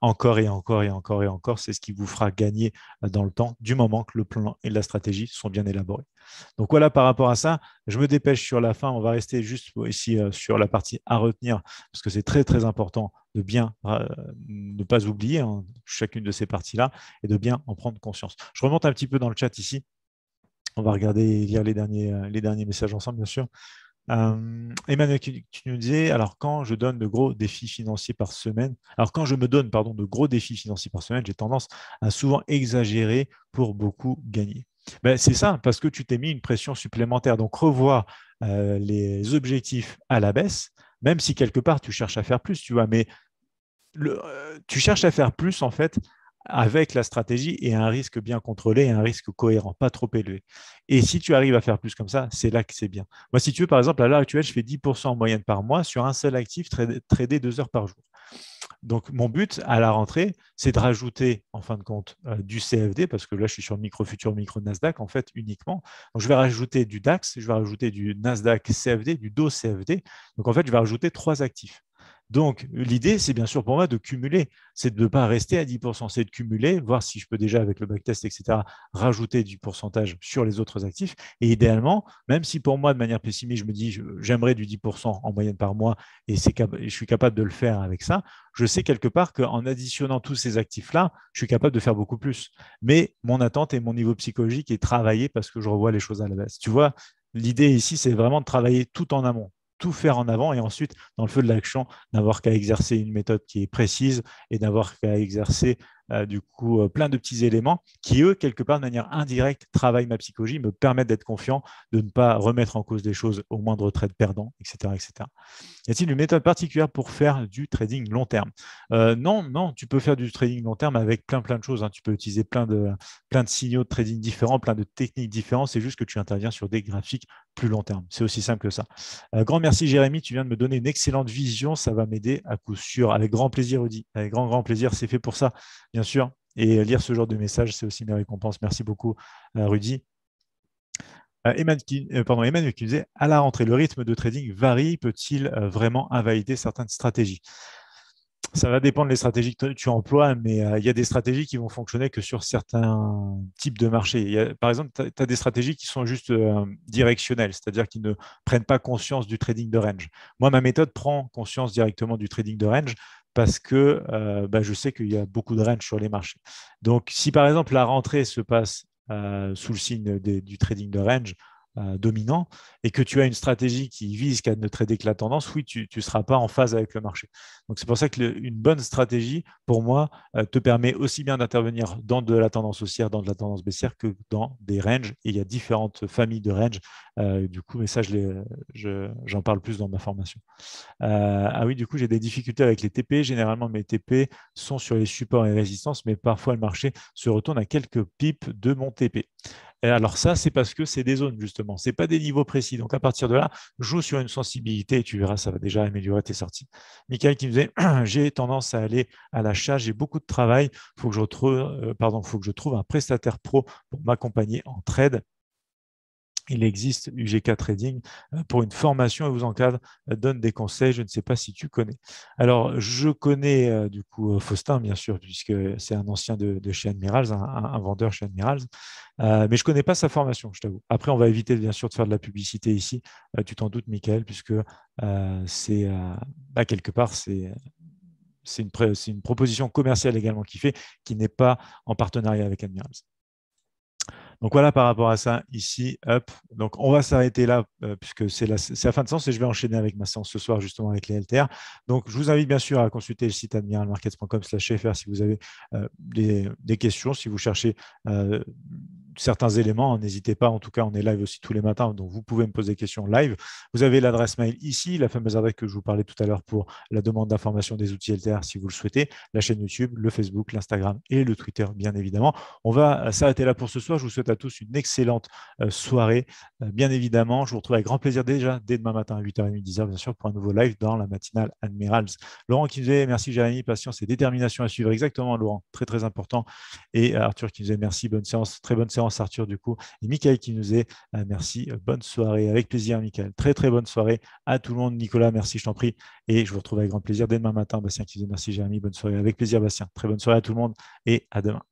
encore et encore et encore et encore. C'est ce qui vous fera gagner dans le temps, du moment que le plan et la stratégie sont bien élaborés. Donc voilà, par rapport à ça, je me dépêche sur la fin. On va rester juste ici sur la partie à retenir, parce que c'est très, très important de bien ne pas oublier chacune de ces parties-là et de bien en prendre conscience. Je remonte un petit peu dans le chat ici. On va regarder et lire les derniers messages ensemble, bien sûr. Emmanuel, tu nous disais, alors quand je donne de gros défis financiers par semaine, alors quand je me donne, pardon, de gros défis financiers par semaine, j'ai tendance à souvent exagérer pour beaucoup gagner. Ben, c'est ça, parce que tu t'es mis une pression supplémentaire. Donc, revois les objectifs à la baisse, même si quelque part tu cherches à faire plus, tu vois, mais tu cherches à faire plus en fait avec la stratégie et un risque bien contrôlé et un risque cohérent, pas trop élevé. Et si tu arrives à faire plus comme ça, c'est là que c'est bien. Moi, si tu veux, par exemple, à l'heure actuelle, je fais 10% en moyenne par mois sur un seul actif tradé 2 heures par jour. Donc, mon but à la rentrée, c'est de rajouter, en fin de compte, du CFD, parce que là, je suis sur micro futur, micro Nasdaq, en fait, uniquement. Donc, je vais rajouter du DAX, je vais rajouter du Nasdaq CFD, du DO CFD. Donc, en fait, je vais rajouter 3 actifs. Donc, l'idée, c'est bien sûr pour moi de cumuler, c'est de ne pas rester à 10%, c'est de cumuler, voir si je peux déjà, avec le backtest, etc., rajouter du pourcentage sur les autres actifs. Et idéalement, même si pour moi, de manière pessimiste, je me dis, j'aimerais du 10% en moyenne par mois et je suis capable de le faire avec ça, je sais quelque part qu'en additionnant tous ces actifs-là, je suis capable de faire beaucoup plus. Mais mon attente et mon niveau psychologique est travaillé parce que je revois les choses à la baisse. Tu vois, l'idée ici, c'est vraiment de travailler tout en amont, tout faire en avant et ensuite, dans le feu de l'action, n'avoir qu'à exercer une méthode qui est précise et n'avoir qu'à exercer plein de petits éléments qui, eux, quelque part, de manière indirecte, travaillent ma psychologie, me permettent d'être confiant, de ne pas remettre en cause des choses au moindre trade perdant, etc., etc. Y a-t-il une méthode particulière pour faire du trading long terme? Non, non, tu peux faire du trading long terme avec plein de choses, hein. Tu peux utiliser plein de signaux de trading différents, plein de techniques différentes. C'est juste que tu interviens sur des graphiques plus long terme. C'est aussi simple que ça. Grand merci, Jérémy. Tu viens de me donner une excellente vision. Ça va m'aider à coup sûr. Avec grand plaisir, Rudy. Avec grand plaisir. C'est fait pour ça, bien sûr. Et lire ce genre de messages, c'est aussi mes récompenses. Merci beaucoup, Rudy. Emmanuel qui disait, à la rentrée, le rythme de trading varie, peut-il vraiment invalider certaines stratégies? Ça va dépendre des stratégies que tu emploies, mais il y a des stratégies qui vont fonctionner que sur certains types de marchés. Par exemple, tu as des stratégies qui sont juste directionnelles, c'est-à-dire qui ne prennent pas conscience du trading de range. Moi, ma méthode prend conscience directement du trading de range parce que je sais qu'il y a beaucoup de range sur les marchés. Donc, si par exemple la rentrée se passe sous le signe du trading de range dominant et que tu as une stratégie qui vise qu'à ne trader que la tendance, oui, tu ne seras pas en phase avec le marché. Donc, c'est pour ça qu'une bonne stratégie, pour moi, te permet aussi bien d'intervenir dans de la tendance haussière, dans de la tendance baissière que dans des ranges. Et il y a différentes familles de ranges. Du coup, mais ça, j'en parle plus dans ma formation. Ah oui, du coup, j'ai des difficultés avec les TP. Généralement, mes TP sont sur les supports et résistances, mais parfois le marché se retourne à quelques pips de mon TP. Et alors ça, c'est parce que c'est des zones, justement. Ce n'est pas des niveaux précis. Donc, à partir de là, joue sur une sensibilité et tu verras, ça va déjà améliorer tes sorties. Michael qui me disait, j'ai tendance à aller à l'achat, j'ai beaucoup de travail, faut que je trouve un prestataire pro pour m'accompagner en trade. Il existe UGK Trading pour une formation et vous encadre, donne des conseils. Je ne sais pas si tu connais. Alors, je connais du coup Faustin, bien sûr, puisque c'est un ancien de chez Admirals, un vendeur chez Admirals. Mais je ne connais pas sa formation, je t'avoue. Après, on va éviter bien sûr de faire de la publicité ici. Tu t'en doutes, Michael, puisque c'est quelque part, c'est une proposition commerciale également qu'il fait, qui n'est pas en partenariat avec Admirals. Donc voilà par rapport à ça ici, hop. Donc on va s'arrêter là puisque c'est la fin de séance et je vais enchaîner avec ma séance ce soir justement avec les LTR. Donc je vous invite bien sûr à consulter le site admiralmarkets.com/fr si vous avez des questions, si vous cherchez certains éléments, n'hésitez pas. En tout cas, on est live aussi tous les matins, donc vous pouvez me poser des questions live. Vous avez l'adresse mail ici, la fameuse adresse que je vous parlais tout à l'heure pour la demande d'information des outils LTR si vous le souhaitez, la chaîne YouTube, le Facebook, l'Instagram et le Twitter, bien évidemment. On va s'arrêter là pour ce soir. Je vous souhaite à tous une excellente soirée. Bien évidemment, je vous retrouve avec grand plaisir déjà dès demain matin à 8h30, 10h, bien sûr, pour un nouveau live dans la matinale Admirals. Laurent qui disait merci Jérémy, patience et détermination à suivre. Exactement, Laurent, très très important. Et Arthur qui nous disait merci, bonne séance, très bonne séance Arthur du coup. Et Michael qui nous est merci, bonne soirée. Avec plaisir, Michael. Très très bonne soirée à tout le monde. Nicolas, merci, je t'en prie. Et je vous retrouve avec grand plaisir dès demain matin. Bastien qui disait merci Jérémy, bonne soirée. Avec plaisir, Bastien. Très bonne soirée à tout le monde et à demain.